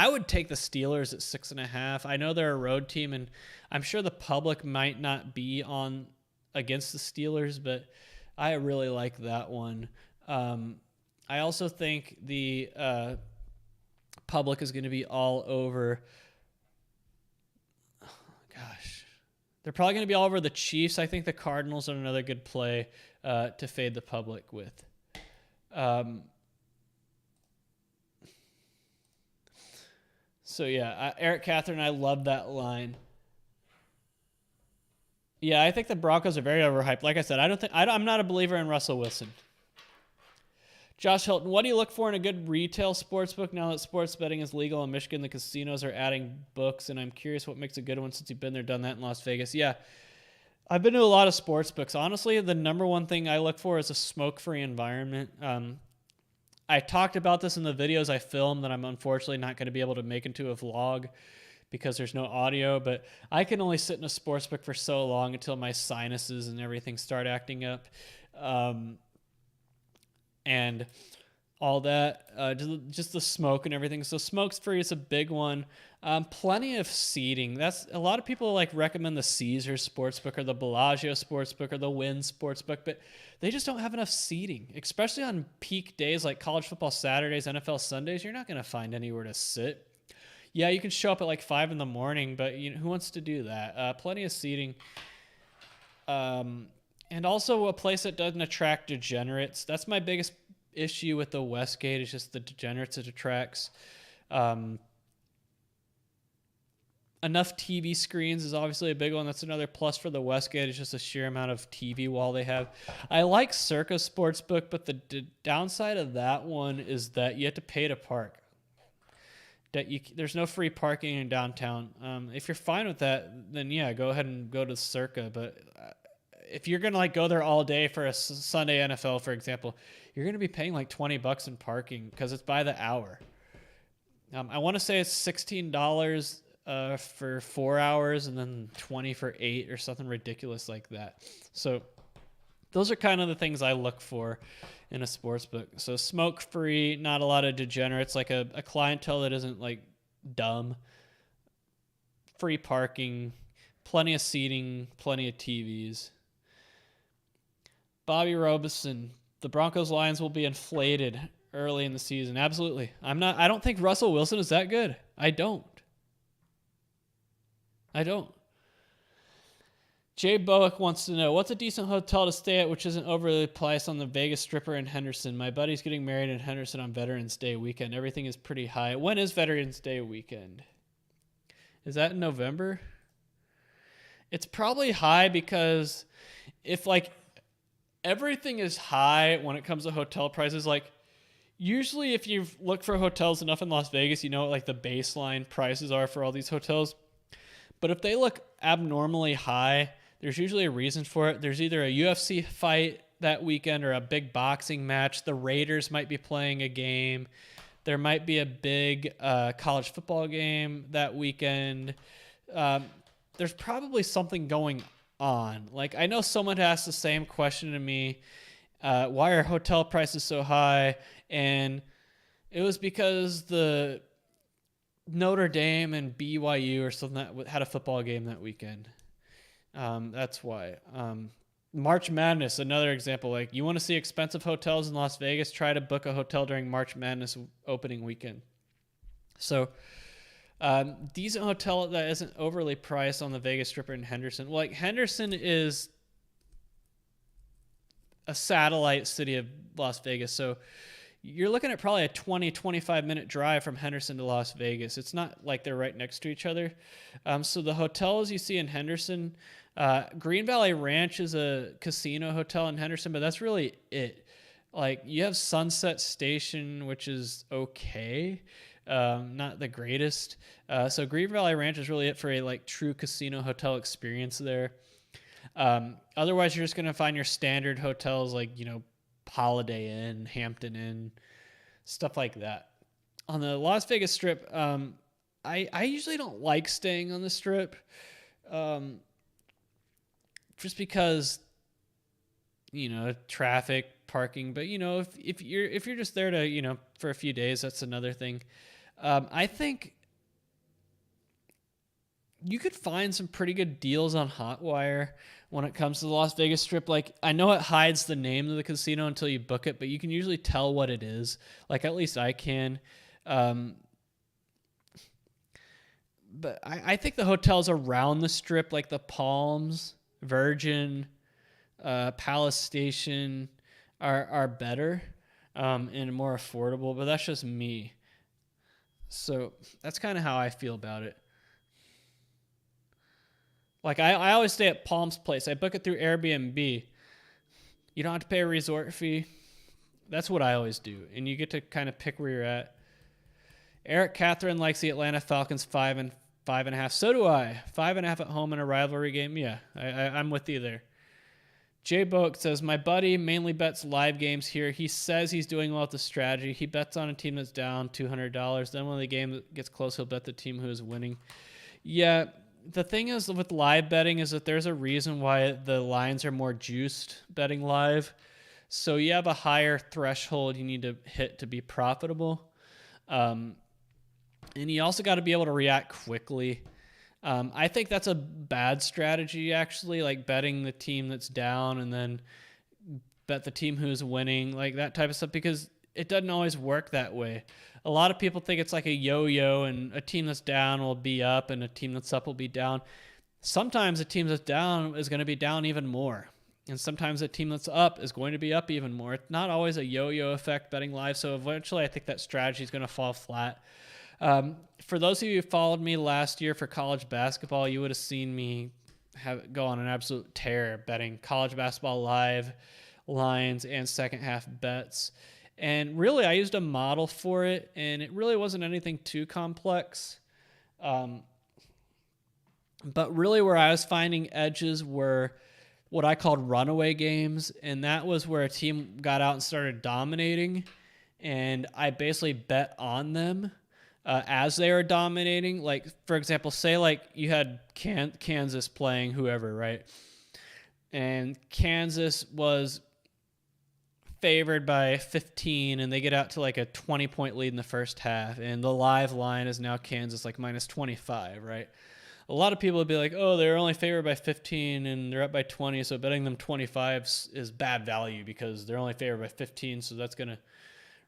would take the Steelers at 6.5. I know they're a road team, and I'm sure the public might not be on against the Steelers, but I really like that one. I also think the public is going to be all over. They're probably going to be all over the Chiefs. I think the Cardinals are another good play to fade the public with. So yeah, Eric Catherine, I love that line. Yeah, I think the Broncos are very overhyped. Like I said, I'm not a believer in Russell Wilson. Josh Hilton, what do you look for in a good retail sportsbook now that sports betting is legal in Michigan? The casinos are adding books, and I'm curious what makes a good one since you've been there, done that in Las Vegas. Yeah, I've been to a lot of sports books. Honestly, the number one thing I look for is a smoke-free environment. I talked about this in the videos I filmed that I'm unfortunately not going to be able to make into a vlog because there's no audio, but I can only sit in a sports book for so long until my sinuses and everything start acting up. And all that, just the smoke and everything. So smoke's free is a big one. Plenty of seating. That's a lot of people recommend the Caesars Sportsbook or the Bellagio Sportsbook or the Wynn Sportsbook, but they just don't have enough seating, especially on peak days like college football Saturdays, NFL Sundays. You're not going to find anywhere to sit. Yeah, you can show up at 5 in the morning, but who wants to do that? Plenty of seating. And also a place that doesn't attract degenerates. That's my biggest issue with the Westgate is just the degenerates it attracts. Enough TV screens is obviously a big one. That's another plus for the Westgate. It's just a sheer amount of TV wall they have. I like Circa Sportsbook, but the downside of that one is that you have to pay to park. There's no free parking in downtown. If you're fine with that, then yeah, go ahead and go to Circa. But if you're gonna go there all day for a Sunday NFL, for example, you're gonna be paying $20 in parking because it's by the hour. I want to say it's $16 for 4 hours and then $20 for 8 or something ridiculous like that. So Those are kind of the things I look for in a sports book. So smoke-free, not a lot of degenerates, like a clientele that isn't like dumb, free parking, plenty of seating, plenty of TVs. Bobby Robeson, the Broncos lines will be inflated early in the season. Absolutely. I don't think Russell Wilson is that good. I don't. Jay Bowick wants to know, what's a decent hotel to stay at which isn't overly priced on the Vegas Stripper in Henderson? My buddy's getting married in Henderson on Veterans Day weekend. Everything is pretty high. When is Veterans Day weekend? Is that in November? It's probably high because if like everything is high when it comes to hotel prices, like usually if you've looked for hotels enough in Las Vegas, you know what like the baseline prices are for all these hotels. But if they look abnormally high, there's usually a reason for it. There's either a UFC fight that weekend or a big boxing match. The Raiders might be playing a game. There might be a big college football game that weekend. There's probably something going on. Like, I know someone asked the same question to me. Why are hotel prices so high? And it was because the Notre Dame and BYU or something that had a football game that weekend. That's why. March Madness, another example. Like, you want to see expensive hotels in Las Vegas, try to book a hotel during March Madness opening weekend. So, decent hotel that isn't overly priced on the Vegas Strip in Henderson. Well, like, Henderson is a satellite city of Las Vegas, so you're looking at probably a 20-25 minute drive from Henderson to Las Vegas. It's not like they're right next to each other. So the hotels you see in Henderson, Green Valley Ranch is a casino hotel in Henderson, but that's really it. Like, you have Sunset Station, which is okay, not the greatest. So Green Valley Ranch is really it for a like true casino hotel experience there. Otherwise, you're just going to find your standard hotels like, you know, Holiday Inn, Hampton Inn, stuff like that. On the Las Vegas Strip, I usually don't like staying on the Strip, just because, you know, traffic, parking. But you know, if you're just there to, you know, for a few days, that's another thing. I think you could find some pretty good deals on Hotwire when it comes to the Las Vegas Strip. Like, I know it hides the name of the casino until you book it, but you can usually tell what it is. Like, at least I can. But I think the hotels around the Strip, like the Palms, Virgin, Palace Station, are better and more affordable, but that's just me. So that's kind of how I feel about it. Like, I always stay at Palm's Place. I book it through Airbnb. You don't have to pay a resort fee. That's what I always do. And you get to kind of pick where you're at. Eric Catherine likes the Atlanta Falcons 5 and 5.5. So do I. 5.5 at home in a rivalry game. Yeah, I'm with you there. Jay Boak says, my buddy mainly bets live games here. He says he's doing well with the strategy. He bets on a team that's down $200. Then when the game gets close, he'll bet the team who is winning. Yeah, the thing is with live betting is that there's a reason why the lines are more juiced betting live. So you have a higher threshold you need to hit to be profitable. And you also got to be able to react quickly. I think that's a bad strategy, actually, like betting the team that's down and then bet the team who's winning, like that type of stuff, because it doesn't always work that way. A lot of people think it's like a yo-yo, and a team that's down will be up and a team that's up will be down. Sometimes a team that's down is going to be down even more. And sometimes a team that's up is going to be up even more. It's not always a yo-yo effect betting live. So eventually I think that strategy is going to fall flat. For those of you who followed me last year for college basketball, you would have seen me go on an absolute tear betting college basketball live lines and second half bets. And really, I used a model for it, and it really wasn't anything too complex. But really where I was finding edges were what I called runaway games, and that was where a team got out and started dominating, and I basically bet on them as they were dominating. Like, for example, say like you had Kansas playing whoever, right? and Kansas was favored by 15, and they get out to like a 20-point lead in the first half, and the live line is now Kansas like minus 25, right? A lot of people would be like, oh, they're only favored by 15 and they're up by 20, so betting them 25 is bad value because they're only favored by 15, so that's going to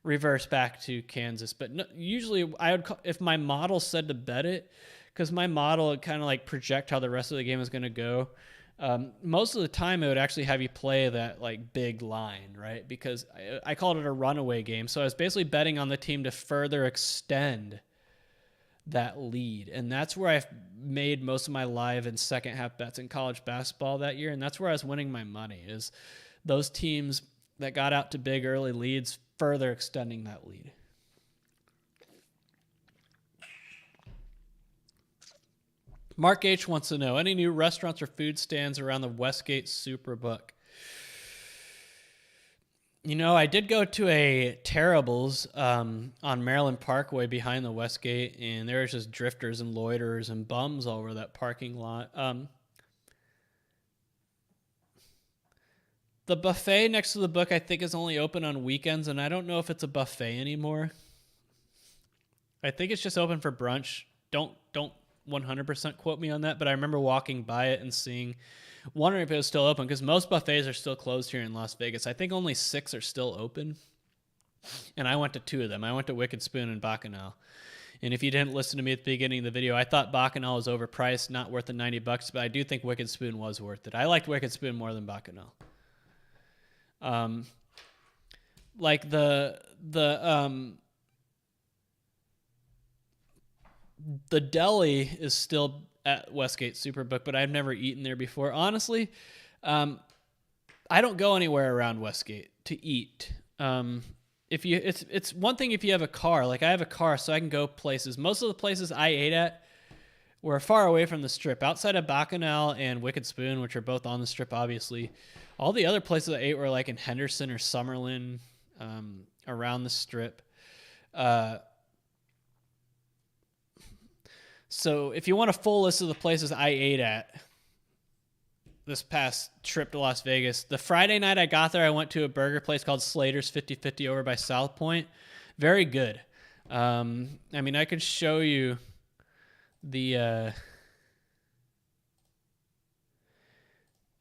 reverse back to Kansas. But no, usually I would call, if my model said to bet it, because my model would kind of like project how the rest of the game is going to go. Most of the time it would actually have you play that like big line, right? Because I called it a runaway game. So I was basically betting on the team to further extend that lead. And that's where I've made most of my live and second half bets in college basketball that year. And that's where I was winning my money, is those teams that got out to big early leads further extending that lead. Mark H. wants to know, any new restaurants or food stands around the Westgate Superbook? You know, I did go to a Terrible's on Maryland Parkway behind the Westgate, and there was just drifters and loiterers and bums all over that parking lot. The buffet next to the book, I think, is only open on weekends, and I don't know if it's a buffet anymore. I think it's just open for brunch. Don't 100% quote me on that, but I remember walking by it and wondering if it was still open, because most buffets are still closed here in Las Vegas. I think only 6 are still open, and I went to 2 of them. I went to Wicked Spoon and Bacchanal. And if you didn't listen to me at the beginning of the video, I thought Bacchanal was overpriced, not worth the $90, but I do think Wicked Spoon was worth it. I liked Wicked Spoon more than Bacchanal. Like the deli is still at Westgate Superbook, but I've never eaten there before. Honestly, I don't go anywhere around Westgate to eat. It's one thing if you have a car. Like I have a car, so I can go places. Most of the places I ate at were far away from the Strip, outside of Bacchanal and Wicked Spoon, which are both on the Strip, obviously. All the other places I ate were like in Henderson or Summerlin, around the Strip. So if you want a full list of the places I ate at this past trip to Las Vegas, the Friday night I got there, I went to a burger place called Slater's 50/50 over by South Point. Very good. I mean, I could show you the...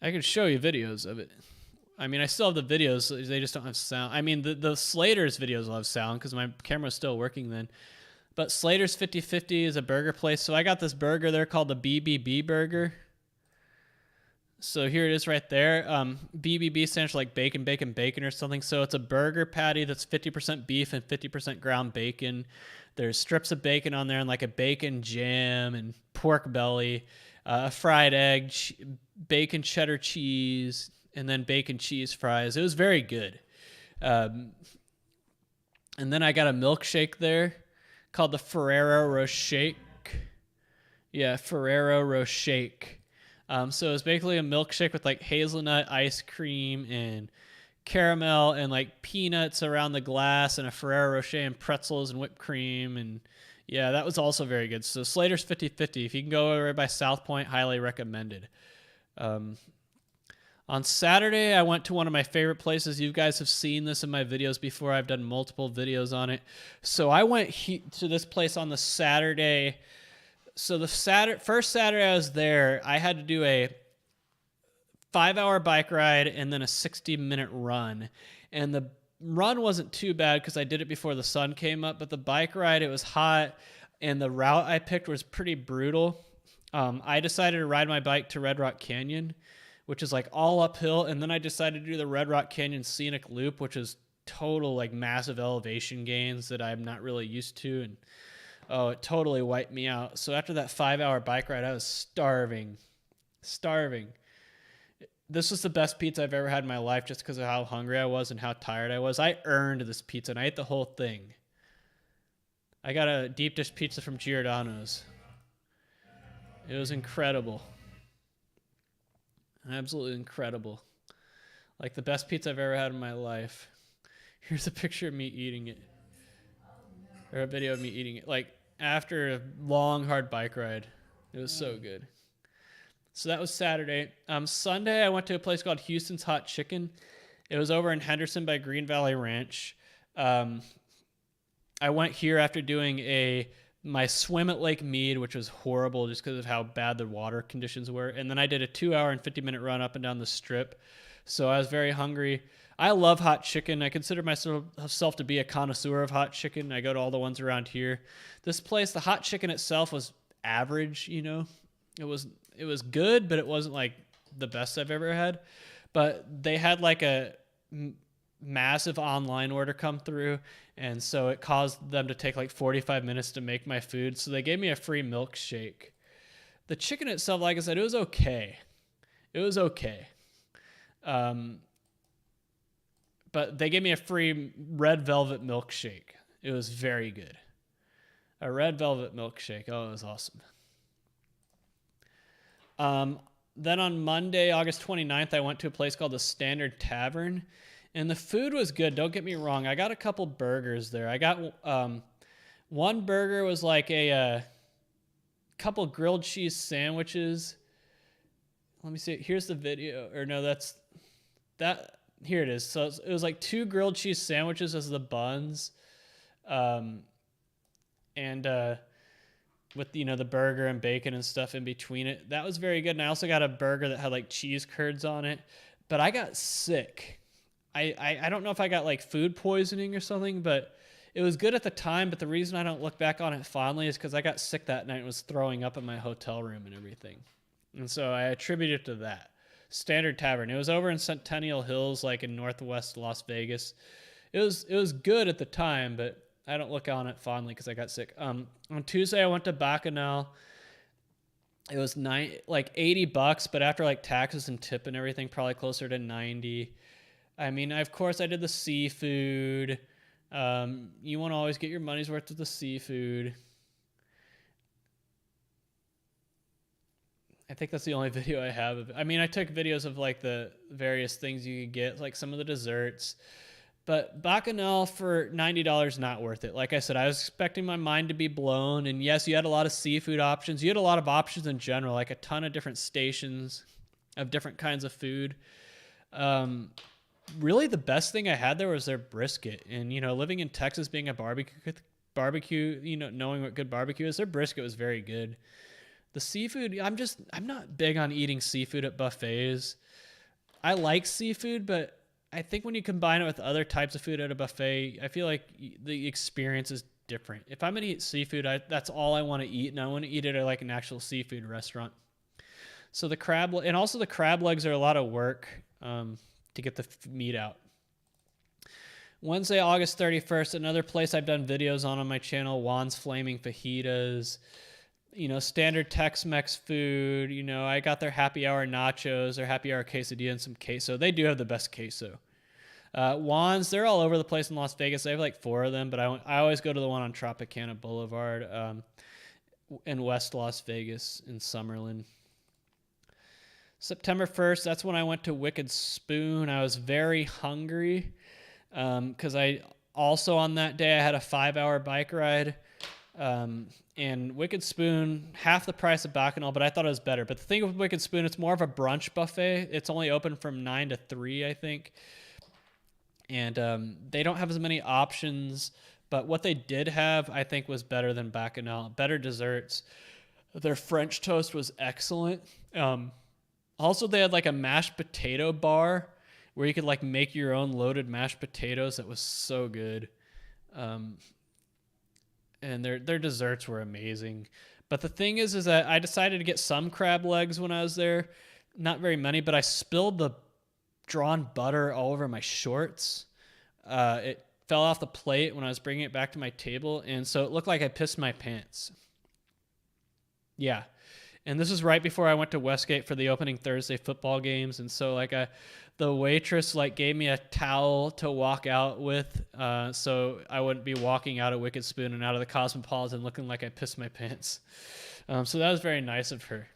I could show you videos of it. I mean, I still have the videos. They just don't have sound. I mean, the Slater's videos will have sound because my camera's still working then. But Slater's 50/50 is a burger place. So I got this burger there called the BBB burger. So here it is right there. BBB stands for like bacon, bacon, bacon or something. So it's a burger patty that's 50% beef and 50% ground bacon. There's strips of bacon on there and like a bacon jam and pork belly, a fried egg, bacon cheddar cheese, and then bacon cheese fries. It was very good. And then I got a milkshake there called the Ferrero Rocher. Yeah, Ferrero Rocher. So it's basically a milkshake with like hazelnut ice cream and caramel and like peanuts around the glass and a Ferrero Rocher and pretzels and whipped cream. And yeah, that was also very good. So Slater's 50/50. If you can go over by South Point, highly recommended. On Saturday, I went to one of my favorite places. You guys have seen this in my videos before. I've done multiple videos on it. So I went to this place on the Saturday. So the first Saturday I was there, I had to do a 5-hour bike ride and then a 60-minute run. And the run wasn't too bad because I did it before the sun came up. But the bike ride, it was hot, and the route I picked was pretty brutal. I decided to ride my bike to Red Rock Canyon, which is like all uphill. And then I decided to do the Red Rock Canyon Scenic Loop, which is total like massive elevation gains that I'm not really used to. And oh, it totally wiped me out. So after that 5-hour bike ride, I was starving. This was the best pizza I've ever had in my life just because of how hungry I was and how tired I was. I earned this pizza, and I ate the whole thing. I got a deep dish pizza from Giordano's. It was incredible. Absolutely incredible. Like the best pizza I've ever had in my life. Here's a picture of me eating it. Or a video of me eating it. Like after a long, hard bike ride. It was so good. So that was Saturday. Sunday, I went to a place called Houston's Hot Chicken. It was over in Henderson by Green Valley Ranch. I went here after doing my swim at Lake Mead, which was horrible just because of how bad the water conditions were. And then I did a 2-hour and 50-minute run up and down the strip. So I was very hungry. I love hot chicken. I consider myself to be a connoisseur of hot chicken. I go to all the ones around here. This place, the hot chicken itself was average, you know. It was good, but it wasn't like the best I've ever had. But they had like a massive online order come through, and so it caused them to take like 45 minutes to make my food. So they gave me a free milkshake. The chicken itself, like I said, it was okay. But they gave me a free red velvet milkshake. It was very good. A red velvet milkshake. Oh, it was awesome. Then on Monday, August 29th, I went to a place called the Standard Tavern, and the food was good. Don't get me wrong. I got a couple burgers there. I got one burger was like a couple grilled cheese sandwiches. Let me see. Here's the video. Or no, that's that. Here it is. So it was like 2 grilled cheese sandwiches as the buns, and with the burger and bacon and stuff in between it. That was very good. And I also got a burger that had like cheese curds on it. But I got sick. I don't know if I got like food poisoning or something, but it was good at the time. But the reason I don't look back on it fondly is because I got sick that night and was throwing up in my hotel room and everything. And so I attribute it to that. Standard Tavern. It was over in Centennial Hills, like in northwest Las Vegas. It was good at the time, but I don't look on it fondly because I got sick. On Tuesday, I went to Bacchanal. It was like $80, but after like taxes and tip and everything, probably closer to 90. I mean, of course, I did the seafood. You want to always get your money's worth with the seafood. I think that's the only video I have of it. I mean, I took videos of like the various things you could get, like some of the desserts. But Bacchanal for $90, not worth it. Like I said, I was expecting my mind to be blown. And yes, you had a lot of seafood options. You had a lot of options in general, like a ton of different stations of different kinds of food. Really, the best thing I had there was their brisket. And, living in Texas, being a barbecue, knowing what good barbecue is, their brisket was very good. The seafood, I'm not big on eating seafood at buffets. I like seafood, but I think when you combine it with other types of food at a buffet, I feel like the experience is different. If I'm going to eat seafood, that's all I want to eat, and I want to eat it at like an actual seafood restaurant. So the crab legs are a lot of work to get the meat out. Wednesday, August 31st, another place I've done videos on my channel, Juan's Flaming Fajitas. Standard Tex-Mex food. I got their happy hour nachos, their happy hour quesadilla, and some queso. They do have the best queso. Juan's, they're all over the place in Las Vegas. They have like 4 of them, but I always go to the one on Tropicana Boulevard in West Las Vegas in Summerlin. September 1st, that's when I went to Wicked Spoon. I was very hungry because I also on that day I had a 5-hour bike ride. And Wicked Spoon, half the price of Bacchanal, but I thought it was better. But the thing with Wicked Spoon, it's more of a brunch buffet. It's only open from 9 to 3, I think. And they don't have as many options. But what they did have, I think, was better than Bacchanal. Better desserts. Their French toast was excellent. Also, they had like a mashed potato bar where you could like make your own loaded mashed potatoes. That was so good. And their desserts were amazing. But the thing is that I decided to get some crab legs when I was there. Not very many, but I spilled the drawn butter all over my shorts. It fell off the plate when I was bringing it back to my table, and so it looked like I pissed my pants. Yeah. And this is right before I went to Westgate for the opening Thursday football games, and so the waitress gave me a towel to walk out with, so I wouldn't be walking out of Wicked Spoon and out of the Cosmopolitan looking like I pissed my pants. So that was very nice of her.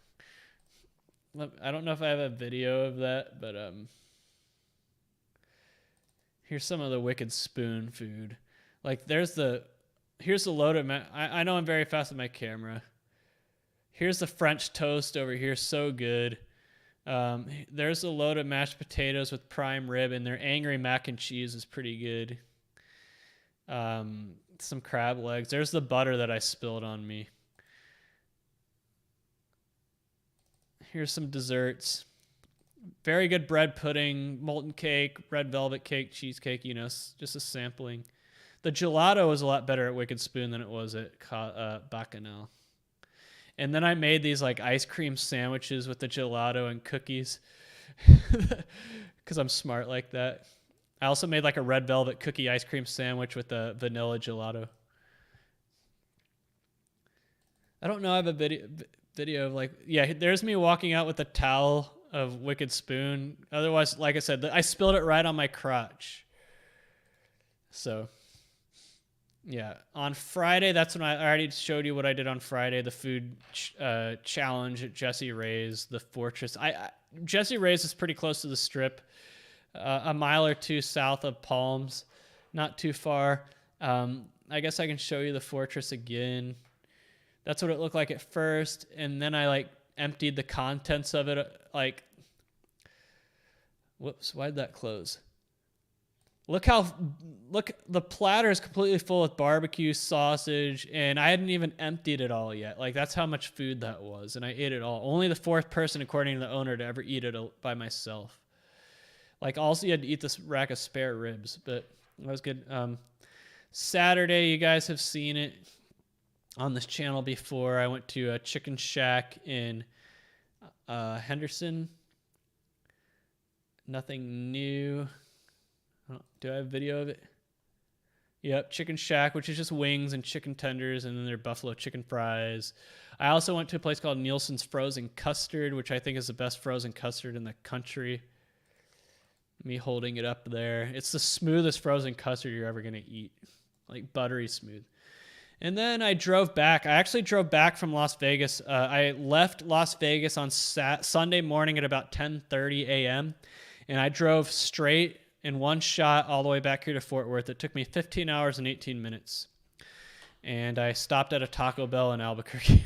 I don't know if I have a video of that, but here's some of the Wicked Spoon food. Here's the loaded. I know I'm very fast with my camera. Here's the French toast over here. So good. There's a load of mashed potatoes with prime rib, and their angry mac and cheese is pretty good. Some crab legs. There's the butter that I spilled on me. Here's some desserts. Very good bread pudding, molten cake, red velvet cake, cheesecake, just a sampling. The gelato was a lot better at Wicked Spoon than it was at Bacchanal. And then I made these like ice cream sandwiches with the gelato and cookies because I'm smart like that. I also made like a red velvet cookie ice cream sandwich with the vanilla gelato. I don't know. I have a video of like, yeah, there's me walking out with a towel of Wicked Spoon. Otherwise, like I said, I spilled it right on my crotch. So, yeah. On Friday, that's when I already showed you what I did on Friday, the food challenge at Jesse Ray's, the Fortress. Jesse Ray's is pretty close to the Strip, a mile or two south of Palms, not too far. I guess I can show you the Fortress again. That's what it looked like at first, and then I like emptied the contents of it. Like, whoops, why did that close? Look, the platter is completely full with barbecue, sausage, and I hadn't even emptied it all yet. Like, that's how much food that was, and I ate it all. Only the fourth person, according to the owner, to ever eat it by myself. Like, also you had to eat this rack of spare ribs, but that was good. Saturday, you guys have seen it on this channel before. I went to a Chicken Shack in Henderson. Nothing new. Do I have video of it? Yep, Chicken Shack, which is just wings and chicken tenders, and then their buffalo chicken fries. I also went to a place called Nielsen's Frozen Custard, which I think is the best frozen custard in the country. Me holding it up there. It's the smoothest frozen custard you're ever going to eat. Like buttery smooth. And then I drove back. I actually drove back from Las Vegas. I left Las Vegas on Sunday morning at about 10:30 a.m. And I drove straight in one shot all the way back here to Fort Worth. It took me 15 hours and 18 minutes. And I stopped at a Taco Bell in Albuquerque.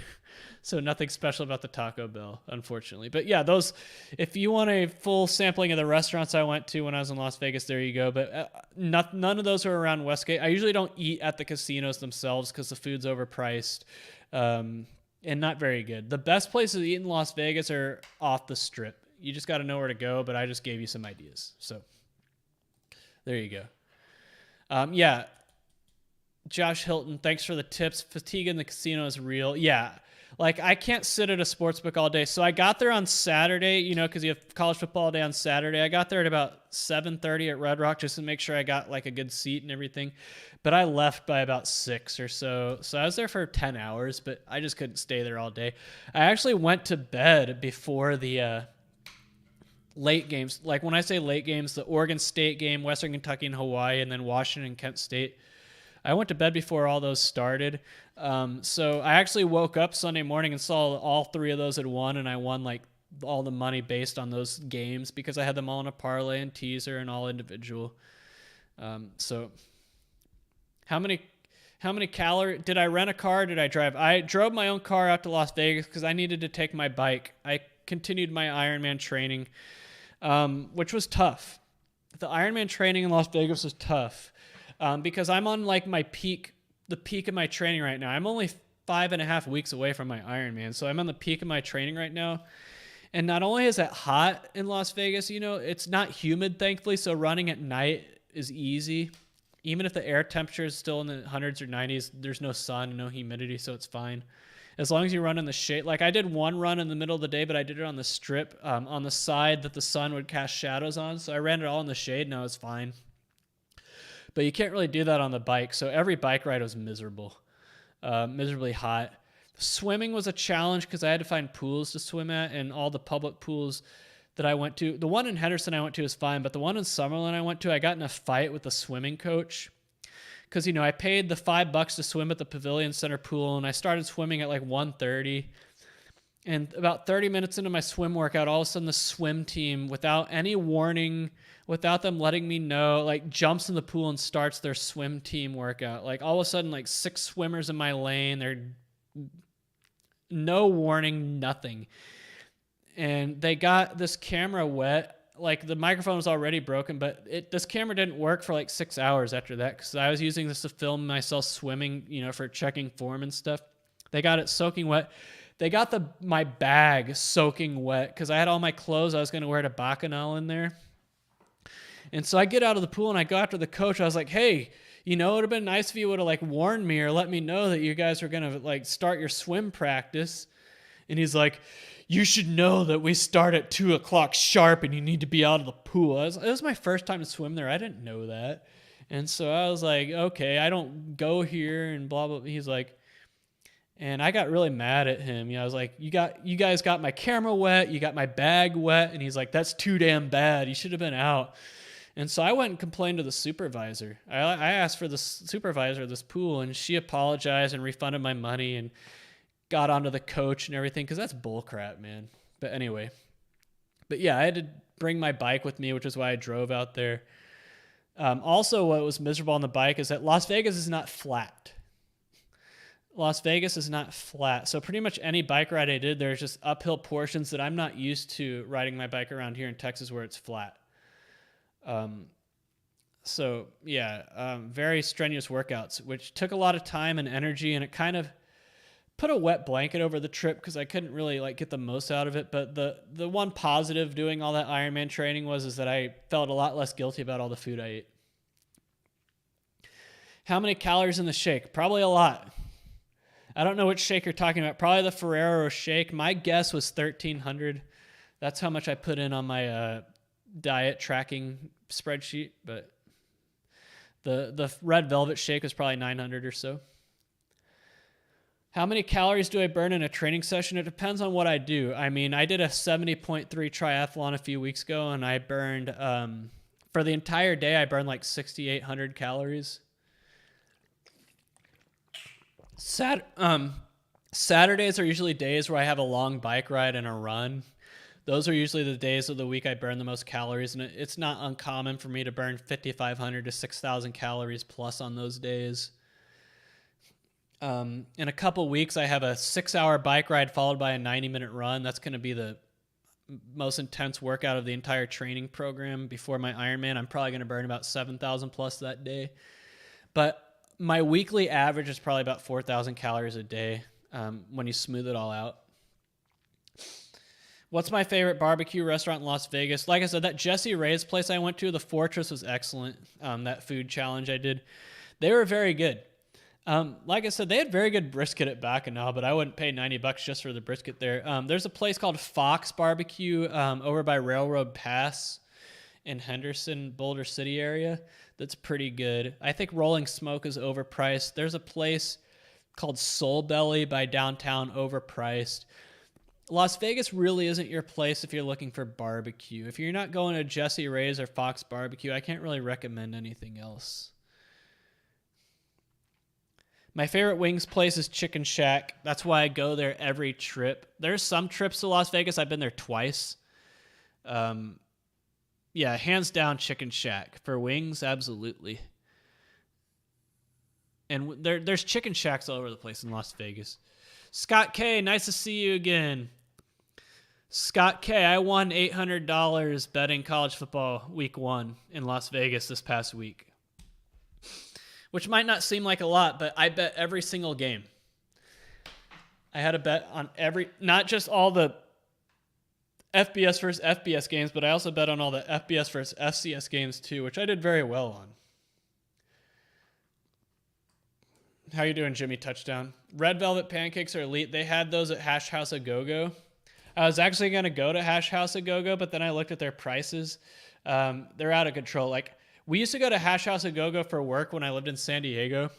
So nothing special about the Taco Bell, unfortunately. But yeah, if you want a full sampling of the restaurants I went to when I was in Las Vegas, there you go. But none of those are around Westgate. I usually don't eat at the casinos themselves because the food's overpriced and not very good. The best places to eat in Las Vegas are off the Strip. You just got to know where to go, but I just gave you some ideas. So there you go. Yeah. Josh Hilton, thanks for the tips. Fatigue in the casino is real. Yeah. Like, I can't sit at a sportsbook all day. So I got there on Saturday, because you have college football day on Saturday. I got there at about 7:30 at Red Rock just to make sure I got, like, a good seat and everything. But I left by about 6 or so. So I was there for 10 hours, but I just couldn't stay there all day. I actually went to bed before the late games. Like, when I say late games, the Oregon State game, Western Kentucky and Hawaii, and then Washington and Kent State. I went to bed before all those started. So I actually woke up Sunday morning and saw all 3 of those had won, and I won like all the money based on those games because I had them all in a parlay and teaser and all individual. So how many calories did I rent a car? Did I drive? I drove my own car out to Las Vegas because I needed to take my bike. I continued my Ironman training, which was tough. The Ironman training in Las Vegas was tough. Because I'm on like the peak of my training right now. I'm only 5.5 weeks away from my Ironman. So I'm on the peak of my training right now. And not only is it hot in Las Vegas, it's not humid, thankfully. So running at night is easy. Even if the air temperature is still in the hundreds or 90s, there's no sun and no humidity. So it's fine. As long as you run in the shade. Like I did one run in the middle of the day, but I did it on the strip on the side that the sun would cast shadows on. So I ran it all in the shade. No, it's fine. But you can't really do that on the bike. So every bike ride was miserable, miserably hot. Swimming was a challenge because I had to find pools to swim at, and all the public pools that I went to. The one in Henderson I went to was fine, but the one in Summerlin I went to, I got in a fight with the swimming coach because, I paid the $5 to swim at the Pavilion Center pool, and I started swimming at like 1:30. And about 30 minutes into my swim workout, all of a sudden the swim team, without any warning, without them letting me know, like jumps in the pool and starts their swim team workout. Like all of a sudden, like 6 swimmers in my lane, they're no warning, nothing. And they got this camera wet. Like, the microphone was already broken, but this camera didn't work for like 6 hours after that, because I was using this to film myself swimming, for checking form and stuff. They got it soaking wet. They got my bag soaking wet because I had all my clothes I was going to wear to Bacchanal in there. And so I get out of the pool and I go after the coach. I was like, hey, it would have been nice if you would have like warned me or let me know that you guys were going to like start your swim practice. And he's like, you should know that we start at 2:00 sharp and you need to be out of the pool. It was my first time to swim there. I didn't know that. And so I was like, okay, I don't go here and blah, blah. He's like, and I got really mad at him. I was like, you guys got my camera wet. You got my bag wet. And he's like, that's too damn bad. You should have been out. And so I went and complained to the supervisor. I asked for the supervisor of this pool, and she apologized and refunded my money and got onto the coach and everything, because that's bullcrap, man. But anyway. But yeah, I had to bring my bike with me, which is why I drove out there. Also, what was miserable on the bike is that Las Vegas is not flat. Las Vegas is not flat. So pretty much any bike ride I did, there's just uphill portions that I'm not used to riding my bike around here in Texas where it's flat. Very strenuous workouts, which took a lot of time and energy, and it kind of put a wet blanket over the trip because I couldn't really like get the most out of it. But the one positive doing all that Ironman training is that I felt a lot less guilty about all the food I ate. How many calories in the shake? Probably a lot. I don't know which shake you're talking about. Probably the Ferrero shake. My guess was 1,300. That's how much I put in on my diet tracking spreadsheet. But the red velvet shake was probably 900 or so. How many calories do I burn in a training session? It depends on what I do. I mean, I did a 70.3 triathlon a few weeks ago, and I burned, for the entire day, I burned like 6,800 calories. Saturdays are usually days where I have a long bike ride and a run. Those are usually the days of the week I burn the most calories, and it's not uncommon for me to burn 5,500 to 6,000 calories plus on those days. In a couple weeks, I have a 6-hour bike ride followed by a 90-minute run. That's going to be the most intense workout of the entire training program before my Ironman. I'm probably going to burn about 7,000 plus that day. But my weekly average is probably about 4,000 calories a day when you smooth it all out. What's my favorite barbecue restaurant in Las Vegas? Like I said, that Jesse Ray's place I went to, the Fortress, was excellent. That food challenge I did, they were very good. Like I said, they had very good brisket at Bacchanal, but I wouldn't pay $90 just for the brisket there. There's a place called Fox Barbecue over by Railroad Pass in Henderson, Boulder City area. That's pretty good. I think Rolling Smoke is overpriced. There's a place called Soul Belly by downtown, overpriced. Las Vegas really isn't your place if you're looking for barbecue. If you're not going to Jesse Ray's or Fox Barbecue, I can't really recommend anything else. My favorite wings place is Chicken Shack. That's why I go there every trip. There's some trips to Las Vegas. I've been there twice. Hands down Chicken Shack. For wings, absolutely. And there's Chicken Shacks all over the place in Las Vegas. Scott K, nice to see you again. Scott K, I won $800 betting college football week 1 in Las Vegas this past week. Which might not seem like a lot, but I bet every single game. I had a bet on not just all the FBS versus FBS games, but I also bet on all the FBS versus FCS games too, which I did very well on. How you doing, Jimmy Touchdown? Red Velvet pancakes are elite. They had those at Hash House A Go-Go. I was actually going to go to Hash House A Go-Go, but then I looked at their prices. They're out of control. Like, we used to go to Hash House A Go-Go for work when I lived in San Diego.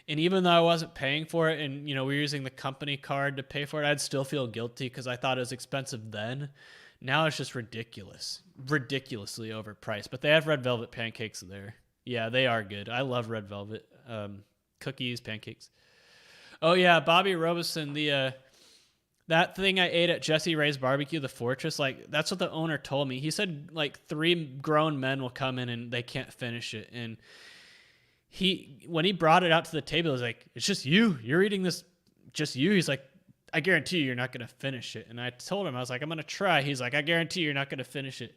And even though I wasn't paying for it and, we were using the company card to pay for it, I'd still feel guilty because I thought it was expensive then. Now it's just ridiculous. Ridiculously overpriced. But they have Red Velvet pancakes there. Yeah, they are good. I love Red Velvet. Cookies, pancakes. Oh, yeah, Bobby Robeson, that thing I ate at Jesse Ray's Barbecue, the Fortress, like, that's what the owner told me. He said, like, 3 grown men will come in and they can't finish it. And when he brought it out to the table, he was like, it's just you. You're eating this, just you. He's like, I guarantee you're not going to finish it. And I told him, I was like, I'm going to try. He's like, I guarantee you're not going to finish it.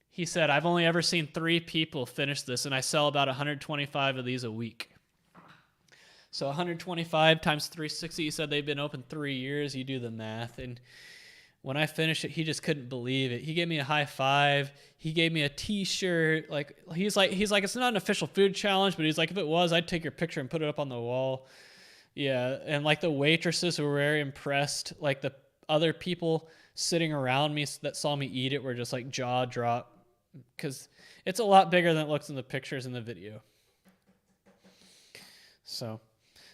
He said, I've only ever seen 3 people finish this, and I sell about 125 of these a week. So 125 times 360, he said they've been open 3 years. You do the math. And when I finished it, he just couldn't believe it. He gave me a high five. He gave me a T-shirt. Like he's like, it's not an official food challenge, but he's like, if it was, I'd take your picture and put it up on the wall. Yeah, and like the waitresses were very impressed. Like the other people sitting around me that saw me eat it were just like jaw drop, because it's a lot bigger than it looks in the pictures in the video. So,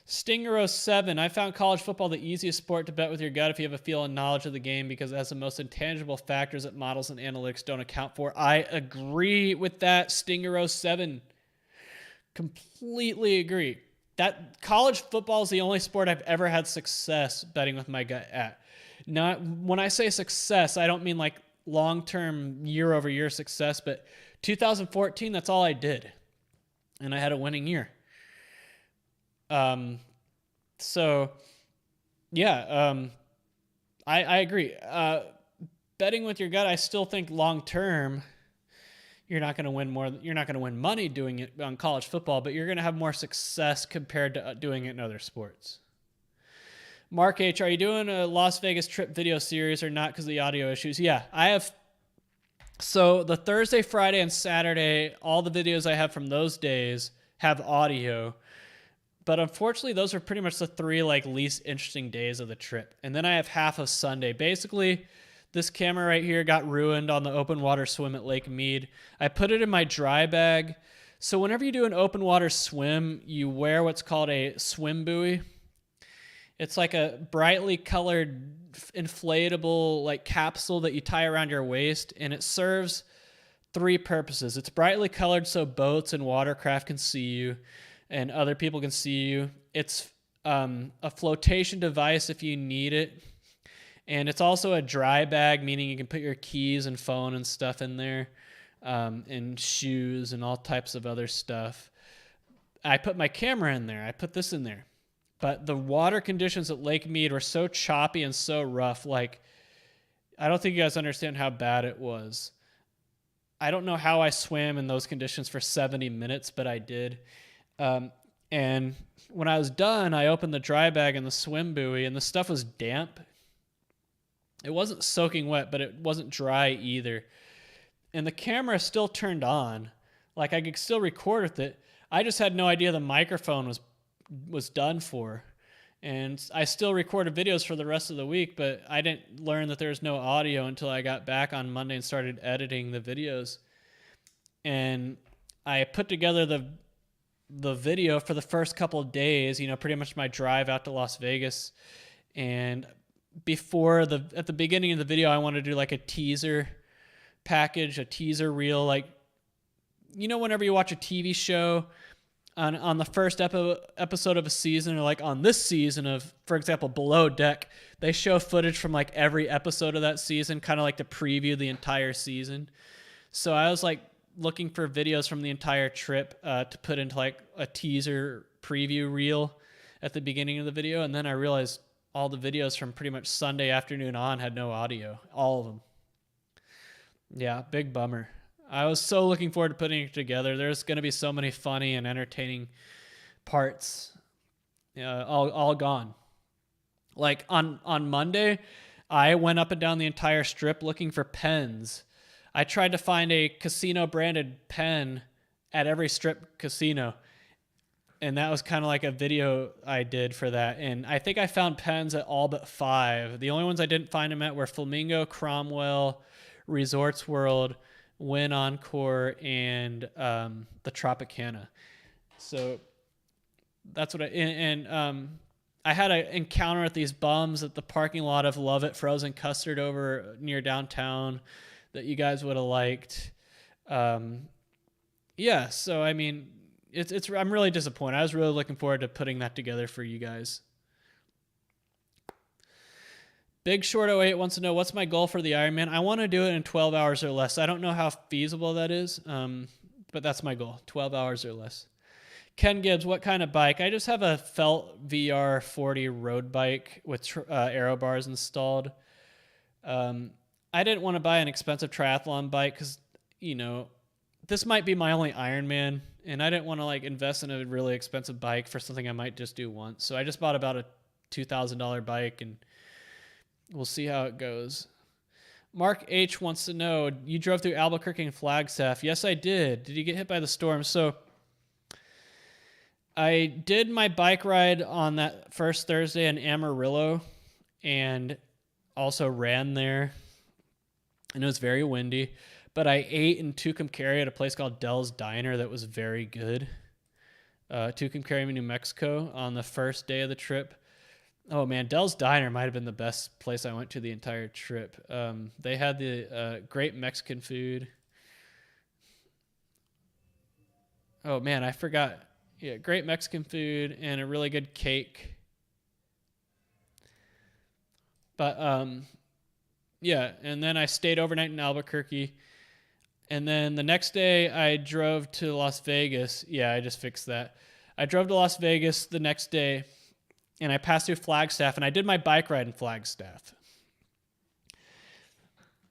Stinger07, I found college football the easiest sport to bet with your gut if you have a feel and knowledge of the game, because it has the most intangible factors that models and analytics don't account for. I agree with that, Stinger07. Completely agree. That college football is the only sport I've ever had success betting with my gut at. Not when I say success, I don't mean like long-term year-over-year success, but 2014, that's all I did. And I had a winning year. So yeah, I agree. Betting with your gut, I still think long-term, you're not going to win more. You're not going to win money doing it on college football, but you're going to have more success compared to doing it in other sports. Mark H., are you doing a Las Vegas trip video series or not because of the audio issues? Yeah, I have. So the Thursday, Friday, and Saturday, all the videos I have from those days have audio. But unfortunately, those are pretty much the 3 like least interesting days of the trip. And then I have half of Sunday. Basically, this camera right here got ruined on the open water swim at Lake Mead. I put it in my dry bag. So whenever you do an open water swim, you wear what's called a swim buoy. It's like a brightly colored inflatable like capsule that you tie around your waist, and it serves 3 purposes. It's brightly colored so boats and watercraft can see you and other people can see you. It's a flotation device if you need it. And it's also a dry bag, meaning you can put your keys and phone and stuff in there, and shoes and all types of other stuff. I put my camera in there. I put this in there. But the water conditions at Lake Mead were so choppy and so rough. Like, I don't think you guys understand how bad it was. I don't know how I swam in those conditions for 70 minutes, but I did. And when I was done, I opened the dry bag and the swim buoy, and the stuff was damp. It wasn't soaking wet, but it wasn't dry either. And the camera still turned on. Like, I could still record with it. I just had no idea the microphone was done for. And I still recorded videos for the rest of the week, but I didn't learn that there was no audio until I got back on Monday and started editing the videos. And I put together the video for the first couple of days, pretty much my drive out to Las Vegas. And at the beginning of the video, I wanted to do like a teaser package, a teaser reel. Like, whenever you watch a TV show on the first episode of a season, or like on this season of, for example, Below Deck, they show footage from like every episode of that season, kind of like to preview the entire season. So I was like looking for videos from the entire trip to put into like a teaser preview reel at the beginning of the video. And then I realized all the videos from pretty much Sunday afternoon on had no audio, all of them. Yeah, big bummer. I was so looking forward to putting it together. There's going to be so many funny and entertaining parts, all gone. Like on Monday, I went up and down the entire strip looking for pens. I tried to find a casino branded pen at every strip casino. And that was kind of like a video I did for that. And I think I found pens at all but 5. The only ones I didn't find them at were Flamingo, Cromwell, Resorts World, Wynn Encore, and the Tropicana. So that's what I had an encounter with these bums at the parking lot of Love It Frozen Custard over near downtown that you guys would have liked. Yeah, so I mean, I'm really disappointed. I was really looking forward to putting that together for you guys. Big Short 08 wants to know, what's my goal for the Ironman? I want to do it in 12 hours or less. I don't know how feasible that is, but that's my goal, 12 hours or less. Ken Gibbs, what kind of bike? I just have a Felt VR40 road bike with aero bars installed. I didn't want to buy an expensive triathlon bike because, this might be my only Ironman, and I didn't want to invest in a really expensive bike for something I might just do once. So I just bought about a $2,000 bike, and we'll see how it goes. Mark H wants to know, you drove through Albuquerque and Flagstaff. Yes, I did. Did you get hit by the storm? So I did my bike ride on that first Thursday in Amarillo and also ran there. And it was very windy. But I ate in Tucumcari at a place called Dell's Diner that was very good. Tucumcari, New Mexico, on the first day of the trip. Oh, man, Dell's Diner might have been the best place I went to the entire trip. They had the great Mexican food. Oh, man, I forgot. Yeah, great Mexican food and a really good cake. But, yeah, and then I stayed overnight in Albuquerque. And then the next day I drove to Las Vegas. Yeah, I just fixed that. I drove to Las Vegas the next day, and I passed through Flagstaff, and I did my bike ride in Flagstaff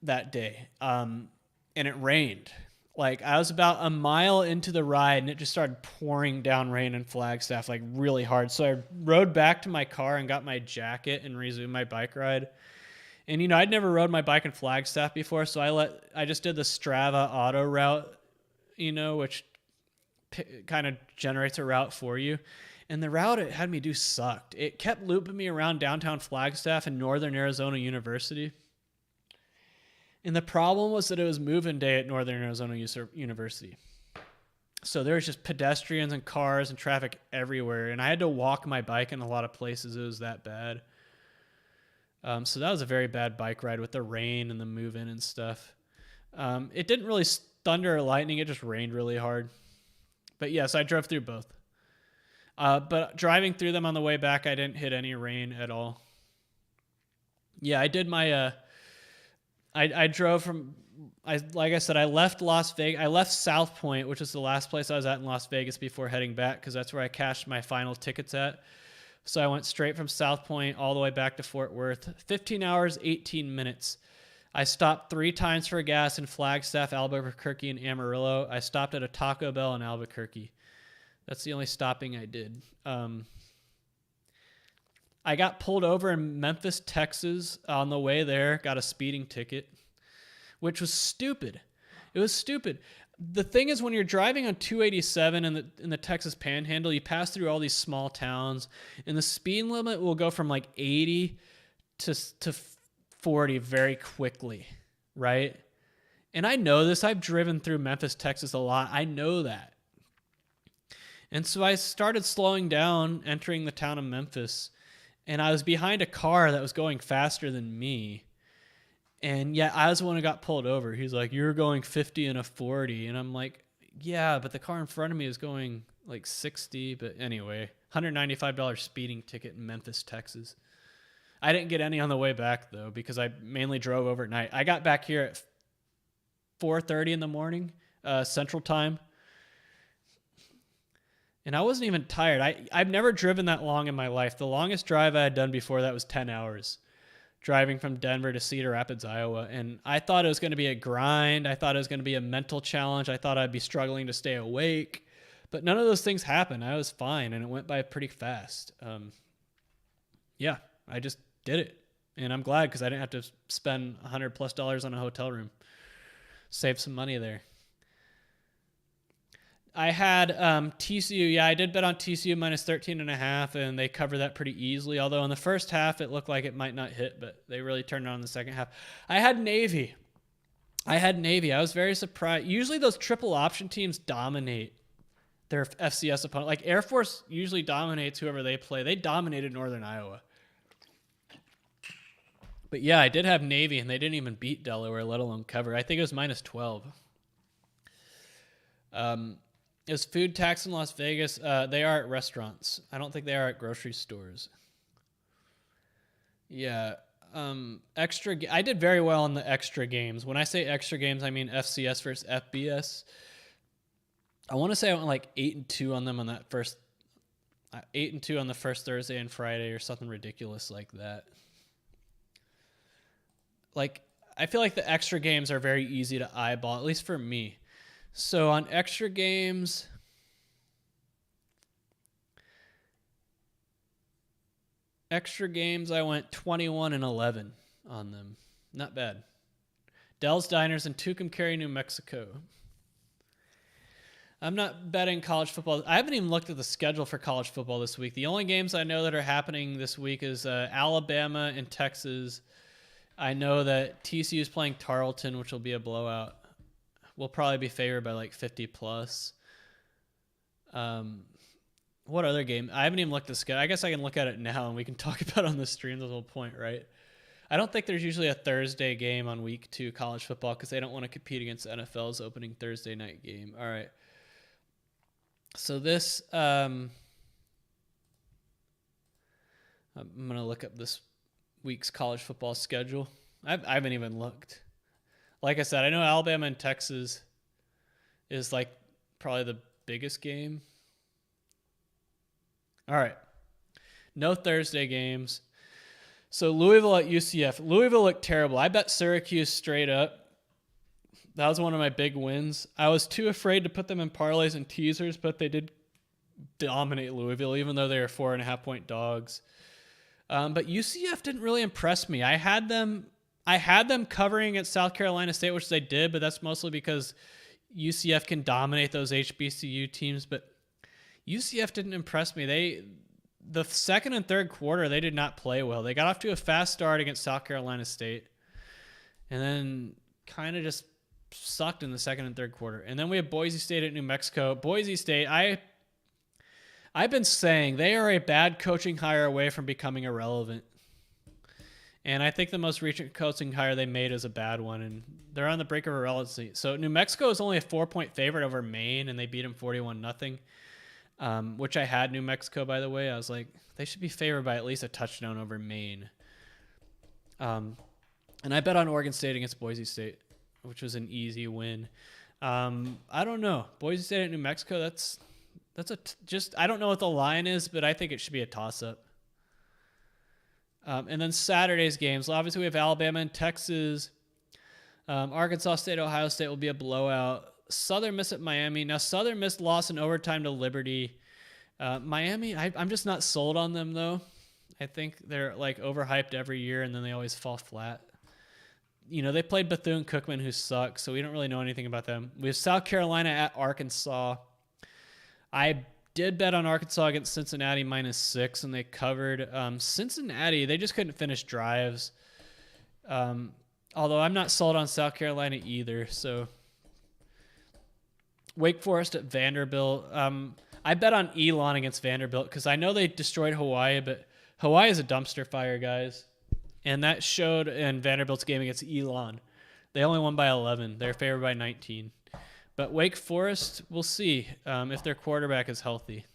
that day. And it rained. I was about a mile into the ride, and it just started pouring down rain in Flagstaff, really hard. So I rode back to my car and got my jacket and resumed my bike ride. And, I'd never rode my bike in Flagstaff before, so I just did the Strava auto route, which kind of generates a route for you. And the route it had me do sucked. It kept looping me around downtown Flagstaff and Northern Arizona University. And the problem was that it was move-in day at Northern Arizona University. So there was just pedestrians and cars and traffic everywhere. And I had to walk my bike in a lot of places. It was that bad. So that was a very bad bike ride with the rain and the move-in and stuff. It didn't really thunder or lightning. It just rained really hard. But yes, I drove through both. But driving through them on the way back, I didn't hit any rain at all. Yeah, I did my... I drove from... like I said, I left Las Vegas. I left South Point, which is the last place I was at in Las Vegas before heading back, because that's where I cashed my final tickets at. So I went straight from South Point all the way back to Fort Worth. 15 hours, 18 minutes. I stopped 3 times for gas in Flagstaff, Albuquerque, and Amarillo. I stopped at a Taco Bell in Albuquerque. That's the only stopping I did. I got pulled over in Memphis, Texas on the way there. Got a speeding ticket, which was stupid. It was stupid. The thing is, when you're driving on 287 in the Texas Panhandle, you pass through all these small towns, and the speed limit will go from 80 to 40 very quickly, right? And I know this. I've driven through Memphis, Texas a lot. I know that. And so I started slowing down entering the town of Memphis, and I was behind a car that was going faster than me. And yeah, I was the one who got pulled over. He's like, "You're going 50 and a 40." And I'm like, "Yeah, but the car in front of me is going 60." But anyway, $195 speeding ticket in Memphis, Texas. I didn't get any on the way back, though, because I mainly drove overnight. I got back here at 4:30 in the morning, Central Time. And I wasn't even tired. I've never driven that long in my life. The longest drive I had done before that was 10 hours. Driving from Denver to Cedar Rapids, Iowa. And I thought it was going to be a grind. I thought it was going to be a mental challenge. I thought I'd be struggling to stay awake. But none of those things happened. I was fine, and it went by pretty fast. Yeah, I just did it. And I'm glad, because I didn't have to spend $100+ on a hotel room. Save some money there. I had TCU. Yeah, I did bet on TCU minus 13.5, and they covered that pretty easily. Although in the first half, it looked like it might not hit, but they really turned it on in the second half. I had Navy. I was very surprised. Usually those triple option teams dominate their FCS opponent. Like Air Force usually dominates whoever they play. They dominated Northern Iowa. But yeah, I did have Navy, and they didn't even beat Delaware, let alone cover. I think it was minus 12. Is food tax in Las Vegas? They are at restaurants. I don't think they are at grocery stores. Yeah. I did very well in the extra games. When I say extra games, I mean FCS versus FBS. I want to say I went like 8-2 on them on that first 8-2 on the first Thursday and Friday or something ridiculous like that. Like, I feel like the extra games are very easy to eyeball, at least for me. So on extra games, I went 21-11 on them. Not bad. Dell's Diners in Tucumcari, New Mexico. I'm not betting college football. I haven't even looked at the schedule for college football this week. The only games I know that are happening this week is Alabama and Texas. I know that TCU is playing Tarleton, which will be a blowout. We'll probably be favored by like 50 plus. What other game? I haven't even looked at the schedule. I guess I can look at it now and we can talk about it on the stream. That's the whole point, right? I don't think there's usually a Thursday game on week 2 college football because they don't want to compete against NFL's opening Thursday night game. All right. So this, I'm going to look up this week's college football schedule. I haven't even looked. Like I said, I know Alabama and Texas is like probably the biggest game. All right. No Thursday games. So Louisville at UCF. Louisville looked terrible. I bet Syracuse straight up. That was one of my big wins. I was too afraid to put them in parlays and teasers, but they did dominate Louisville, even though they were 4.5-point dogs. But UCF didn't really impress me. I had them covering at South Carolina State, which they did, but that's mostly because UCF can dominate those HBCU teams. But UCF didn't impress me. The second and third quarter, they did not play well. They got off to a fast start against South Carolina State, and then kind of just sucked in the second and third quarter. And then we have Boise State at New Mexico. Boise State, I've been saying they are a bad coaching hire away from becoming irrelevant. And I think the most recent coaching hire they made is a bad one, and they're on the brink of irrelevancy. So New Mexico is only a 4-point favorite over Maine, and they beat them 41-0, which I had New Mexico, by the way. I was like, they should be favored by at least a touchdown over Maine. And I bet on Oregon State against Boise State, which was an easy win. I don't know. Boise State at New Mexico, I don't know what the line is, but I think it should be a toss-up. And then Saturday's games. Obviously, we have Alabama and Texas. Arkansas State, Ohio State will be a blowout. Southern Miss at Miami. Now, Southern Miss lost in overtime to Liberty. Miami, I'm just not sold on them, though. I think they're like overhyped every year, and then they always fall flat. You know, they played Bethune-Cookman, who sucks, so we don't really know anything about them. We have South Carolina at Arkansas. I did bet on Arkansas against Cincinnati -6, and they covered. Cincinnati, they just couldn't finish drives. Although I'm not sold on South Carolina either. So Wake Forest at Vanderbilt. I bet on Elon against Vanderbilt because I know they destroyed Hawaii, but Hawaii is a dumpster fire, guys. And that showed in Vanderbilt's game against Elon. They only won by 11. They're favored by 19. But Wake Forest, we'll see if their quarterback is healthy.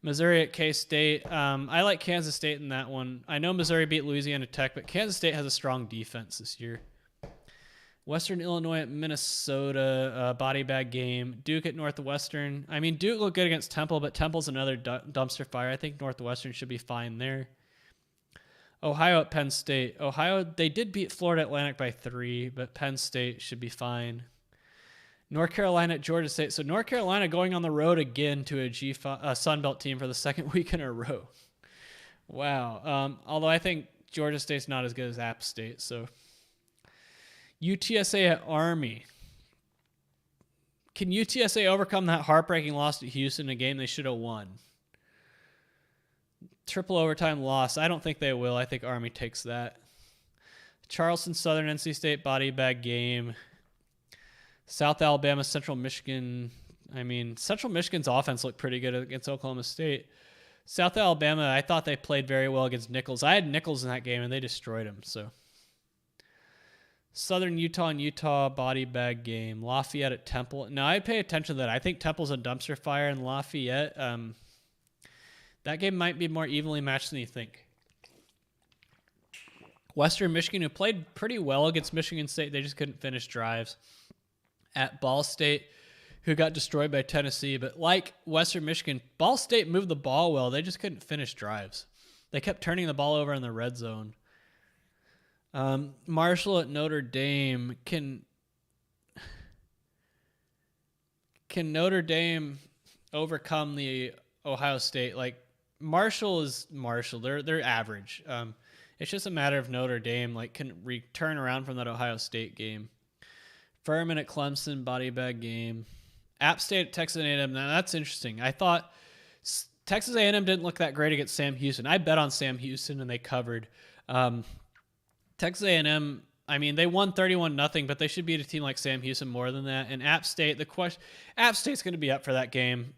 Missouri at K-State. I like Kansas State in that one. I know Missouri beat Louisiana Tech, but Kansas State has a strong defense this year. Western Illinois at Minnesota, body bag game. Duke at Northwestern. I mean, Duke looked good against Temple, but Temple's another dumpster fire. I think Northwestern should be fine there. Ohio at Penn State. Ohio, they did beat Florida Atlantic by 3, but Penn State should be fine. North Carolina at Georgia State. So North Carolina going on the road again to a Sun Belt team for the second week in a row. Wow. Although I think Georgia State's not as good as App State. So UTSA at Army. Can UTSA overcome that heartbreaking loss to Houston in a game they should have won? Triple overtime loss. I don't think they will. I think Army takes that. Charleston Southern NC State body bag game. South Alabama, Central Michigan. I mean, Central Michigan's offense looked pretty good against Oklahoma State. South Alabama, I thought they played very well against Nichols. I had Nichols in that game, and they destroyed him. So, Southern Utah and Utah body bag game. Lafayette at Temple. Now, I pay attention to that. I think Temple's a dumpster fire, and Lafayette, that game might be more evenly matched than you think. Western Michigan, who played pretty well against Michigan State, they just couldn't finish drives. At Ball State, who got destroyed by Tennessee. But like Western Michigan, Ball State moved the ball well. They just couldn't finish drives. They kept turning the ball over in the red zone. Marshall at Notre Dame. Can Notre Dame overcome the Ohio State? Like, Marshall is Marshall. They're average. It's just a matter of Notre Dame can return around from that Ohio State game. Furman at Clemson, body bag game. App State at Texas A&M. Now that's interesting. I thought Texas A&M didn't look that great against Sam Houston. I bet on Sam Houston and they covered. Texas A&M, I mean, they won 31-0, but they should beat a team like Sam Houston more than that. And App State, App State's going to be up for that game.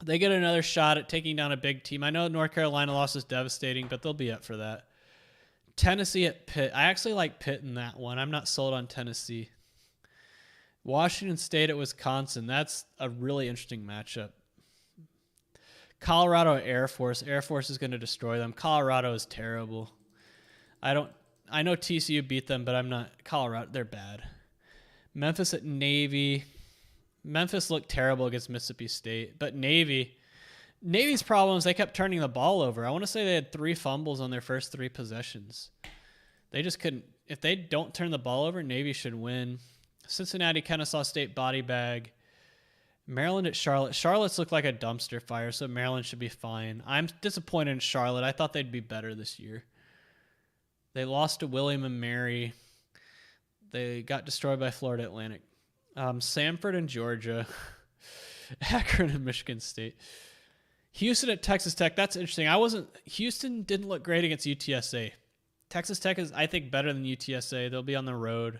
They get another shot at taking down a big team. I know North Carolina loss is devastating, but they'll be up for that. Tennessee at Pitt. I actually like Pitt in that one. I'm not sold on Tennessee. Washington State at Wisconsin. That's a really interesting matchup. Colorado at Air Force. Air Force is going to destroy them. Colorado is terrible. I know TCU beat them, but I'm not. Colorado, they're bad. Memphis at Navy. Memphis looked terrible against Mississippi State, but Navy's problem is they kept turning the ball over. I want to say they had 3 fumbles on their first 3 possessions. They just couldn't. If they don't turn the ball over, Navy should win. Cincinnati, Kennesaw State, body bag. Maryland at Charlotte. Charlotte's looked like a dumpster fire, so Maryland should be fine. I'm disappointed in Charlotte. I thought they'd be better this year. They lost to William and Mary. They got destroyed by Florida Atlantic. Samford and Georgia. Akron and Michigan State. Houston at Texas Tech. That's interesting. Houston didn't look great against UTSA. Texas Tech is, I think, better than UTSA. They'll be on the road.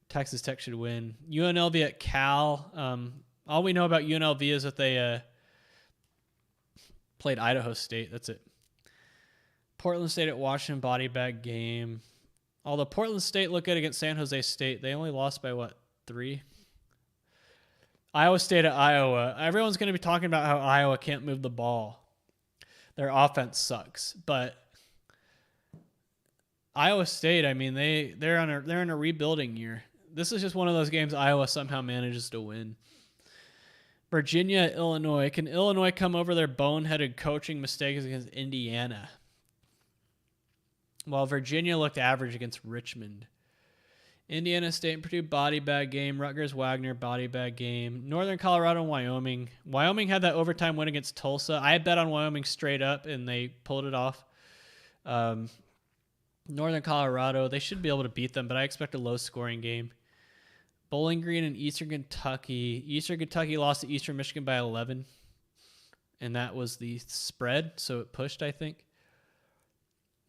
Texas Tech should win. UNLV at Cal. All we know about UNLV is that they played Idaho State. That's it. Portland State at Washington, body bag game. Although Portland State looked good against San Jose State, they only lost by 3? Iowa State at Iowa. Everyone's going to be talking about how Iowa can't move the ball. Their offense sucks, but Iowa State, I mean, they're in a rebuilding year. This is just one of those games Iowa somehow manages to win. Virginia at Illinois. Can Illinois come over their boneheaded coaching mistakes against Indiana? While Virginia looked average against Richmond. Indiana State and Purdue, body bag game. Rutgers, Wagner, body bag game. Northern Colorado and Wyoming. Wyoming had that overtime win against Tulsa. I bet on Wyoming straight up, and they pulled it off. Northern Colorado, they should be able to beat them, but I expect a low-scoring game. Bowling Green and Eastern Kentucky. Eastern Kentucky lost to Eastern Michigan by 11, and that was the spread, so it pushed, I think.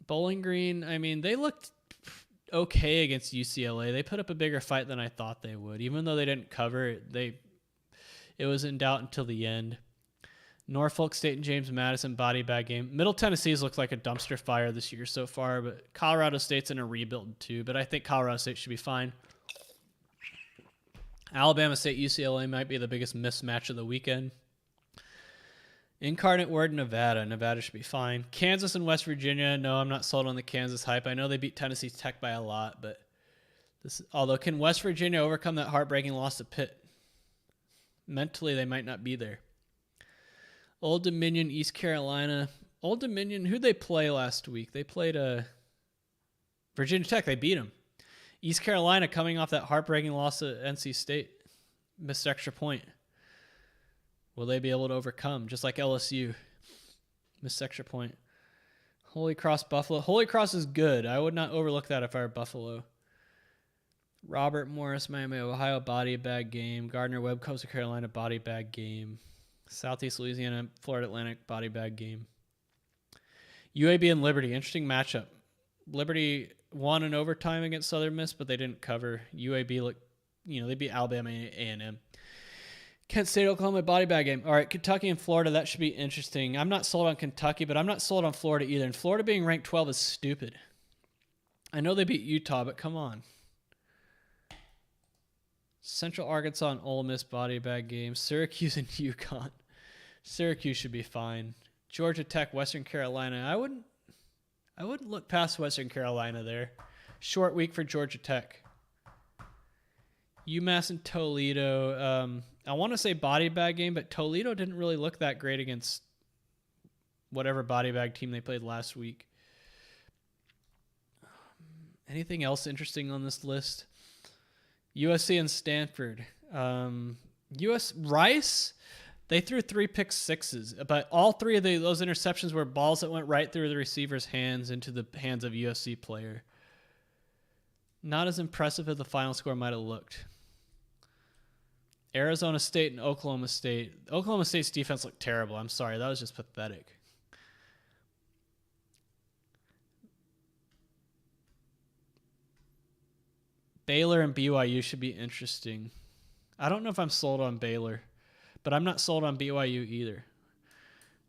Bowling Green, I mean, they looked okay against UCLA. They put up a bigger fight than I thought they would. Even though they didn't cover it, it was in doubt until the end. Norfolk State and James Madison, body bag game. Middle Tennessee's looked like a dumpster fire this year so far, but Colorado State's in a rebuild too, but I think Colorado State should be fine. Alabama State, UCLA might be the biggest mismatch of the weekend. Incarnate Word, Nevada. Nevada should be fine. Kansas and West Virginia. No, I'm not sold on the Kansas hype. I know they beat Tennessee Tech by a lot, but although can West Virginia overcome that heartbreaking loss to Pitt? Mentally, they might not be there. Old Dominion, East Carolina. Old Dominion, who'd they play last week? They played Virginia Tech. They beat them. East Carolina coming off that heartbreaking loss to NC State. Missed extra point. Will they be able to overcome? Just like LSU. Missed extra point. Holy Cross, Buffalo. Holy Cross is good. I would not overlook that if I were Buffalo. Robert Morris, Miami, Ohio, body bag game. Gardner Webb, Coastal Carolina, body bag game. Southeast Louisiana, Florida Atlantic, body bag game. UAB and Liberty. Interesting matchup. Liberty won in overtime against Southern Miss, but they didn't cover. UAB looked, they beat Alabama A&M. Kent State, Oklahoma, body bag game. All right, Kentucky and Florida, that should be interesting. I'm not sold on Kentucky, but I'm not sold on Florida either. And Florida being ranked 12 is stupid. I know they beat Utah, but come on. Central Arkansas and Ole Miss, body bag game. Syracuse and UConn. Syracuse should be fine. Georgia Tech, Western Carolina. I wouldn't look past Western Carolina there. Short week for Georgia Tech. UMass and Toledo. I want to say body bag game, but Toledo didn't really look that great against whatever body bag team they played last week. Anything else interesting on this list? USC and Stanford. Rice, they threw 3 pick sixes, but all 3 of those interceptions were balls that went right through the receiver's hands into the hands of a USC player. Not as impressive as the final score might have looked. Arizona State and Oklahoma State. Oklahoma State's defense looked terrible. I'm sorry. That was just pathetic. Baylor and BYU should be interesting. I don't know if I'm sold on Baylor, but I'm not sold on BYU either.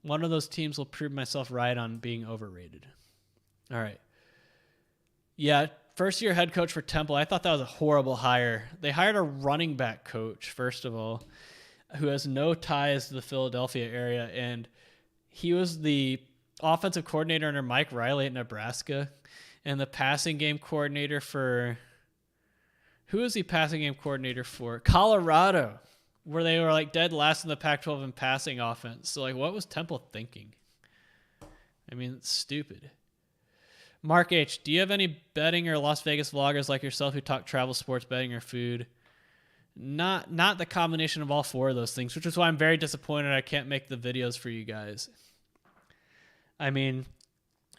One of those teams will prove myself right on being overrated. All right. Yeah, first-year head coach for Temple. I thought that was a horrible hire. They hired a running back coach, first of all, who has no ties to the Philadelphia area, and he was the offensive coordinator under Mike Riley at Nebraska, and the passing game coordinator for... Who is he passing game coordinator for? Colorado, where they were like dead last in the Pac-12 in passing offense. So like, what was Temple thinking? I mean, it's stupid. Mark H., do you have any betting or Las Vegas vloggers like yourself who talk travel, sports betting, or food? Not the combination of all 4 of those things, which is why I'm very disappointed I can't make the videos for you guys. I mean,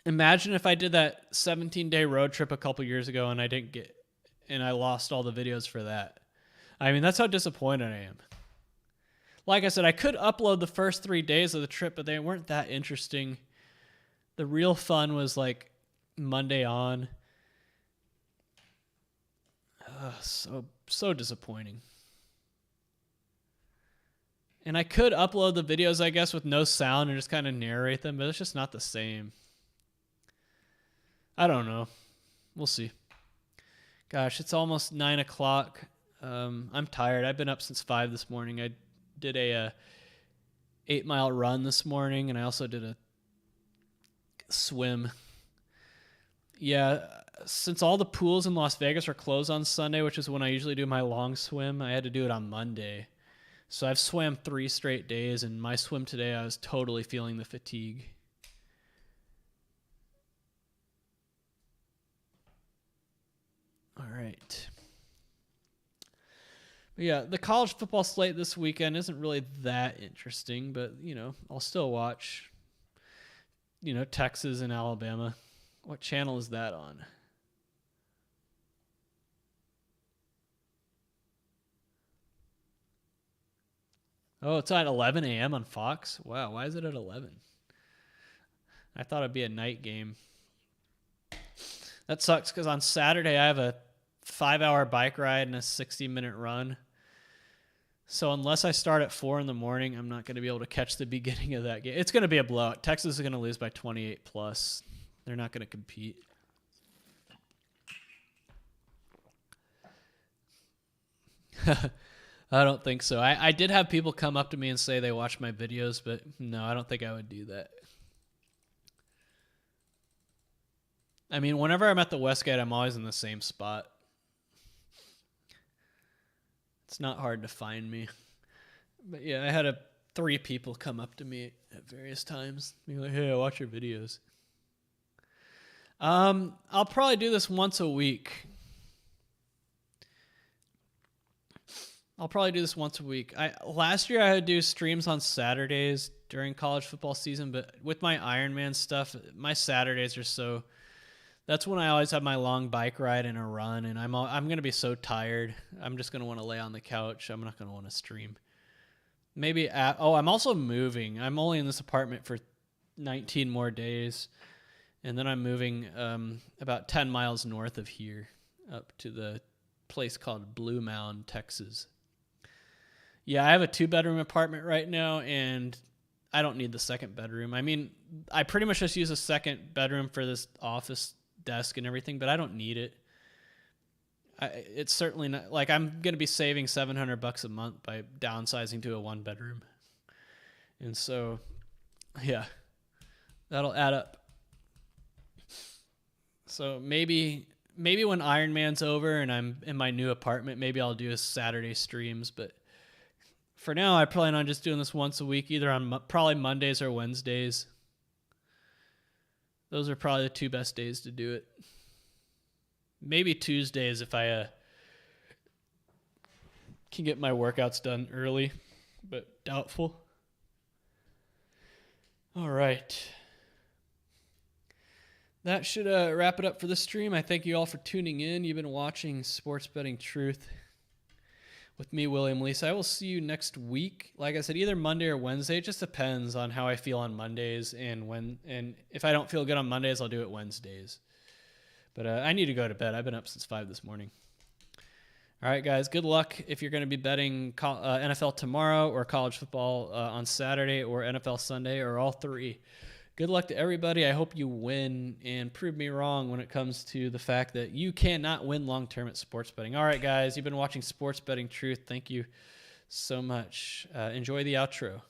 imagine if I did that 17-day road trip a couple years ago and I lost all the videos for that. I mean, that's how disappointed I am. Like I said, I could upload the first 3 days of the trip, but they weren't that interesting. The real fun was like Monday on. So disappointing. And I could upload the videos, I guess, with no sound and just kind of narrate them, but it's just not the same. I don't know. We'll see. Gosh, it's almost 9 o'clock. I'm tired. I've been up since 5 this morning. I did a 8-mile run this morning, and I also did a swim. Yeah, since all the pools in Las Vegas are closed on Sunday, which is when I usually do my long swim, I had to do it on Monday. So I've swam 3 straight days, and my swim today, I was totally feeling the fatigue. All right. But yeah, the college football slate this weekend isn't really that interesting, but, I'll still watch, Texas and Alabama. What channel is that on? Oh, it's at 11 a.m. on Fox? Wow, why is it at 11? I thought it'd be a night game. That sucks because on Saturday I have a 5-hour bike ride and a 60-minute run. So unless I start at 4 in the morning, I'm not going to be able to catch the beginning of that game. It's going to be a blowout. Texas is going to lose by 28 plus. They're not going to compete. I don't think so. I did have people come up to me and say they watch my videos, but no, I don't think I would do that. I mean, whenever I'm at the Westgate, I'm always in the same spot. It's not hard to find me. But yeah, I had 3 people come up to me at various times. Be like, hey, I watch your videos. I'll probably do this once a week. Last year I had to do streams on Saturdays during college football season, but with my Ironman stuff, my Saturdays are that's when I always have my long bike ride and a run, and I'm going to be so tired. I'm just going to want to lay on the couch. I'm not going to want to stream. I'm also moving. I'm only in this apartment for 19 more days, and then I'm moving about 10 miles north of here up to the place called Blue Mound, Texas. Yeah, I have a 2-bedroom apartment right now, and I don't need the second bedroom. I mean, I pretty much just use a second bedroom for this office desk and everything, but I don't need it. It's certainly not like I'm going to be saving $700 a month by downsizing to a 1-bedroom. And so, yeah, that'll add up. So maybe
maybe when Ironman's over and I'm in my new apartment, maybe I'll do a Saturday streams. But for now, I plan on just doing this once a week, either on probably Mondays or Wednesdays. Those are probably the 2 best days to do it. Maybe Tuesdays if I can get my workouts done early, but doubtful. All right. That should wrap it up for this stream. I thank you all for tuning in. You've been watching Sports Betting Truth with me, William Lisa. I will see you next week. Like I said, either Monday or Wednesday. It just depends on how I feel on Mondays, and if I don't feel good on Mondays, I'll do it Wednesdays. But I need to go to bed. I've been up since 5 this morning. All right, guys, good luck if you're going to be betting NFL tomorrow or college football on Saturday or NFL Sunday or all 3. Good luck to everybody. I hope you win and prove me wrong when it comes to the fact that you cannot win long-term at sports betting. All right, guys, you've been watching Sports Betting Truth. Thank you so much. Enjoy the outro.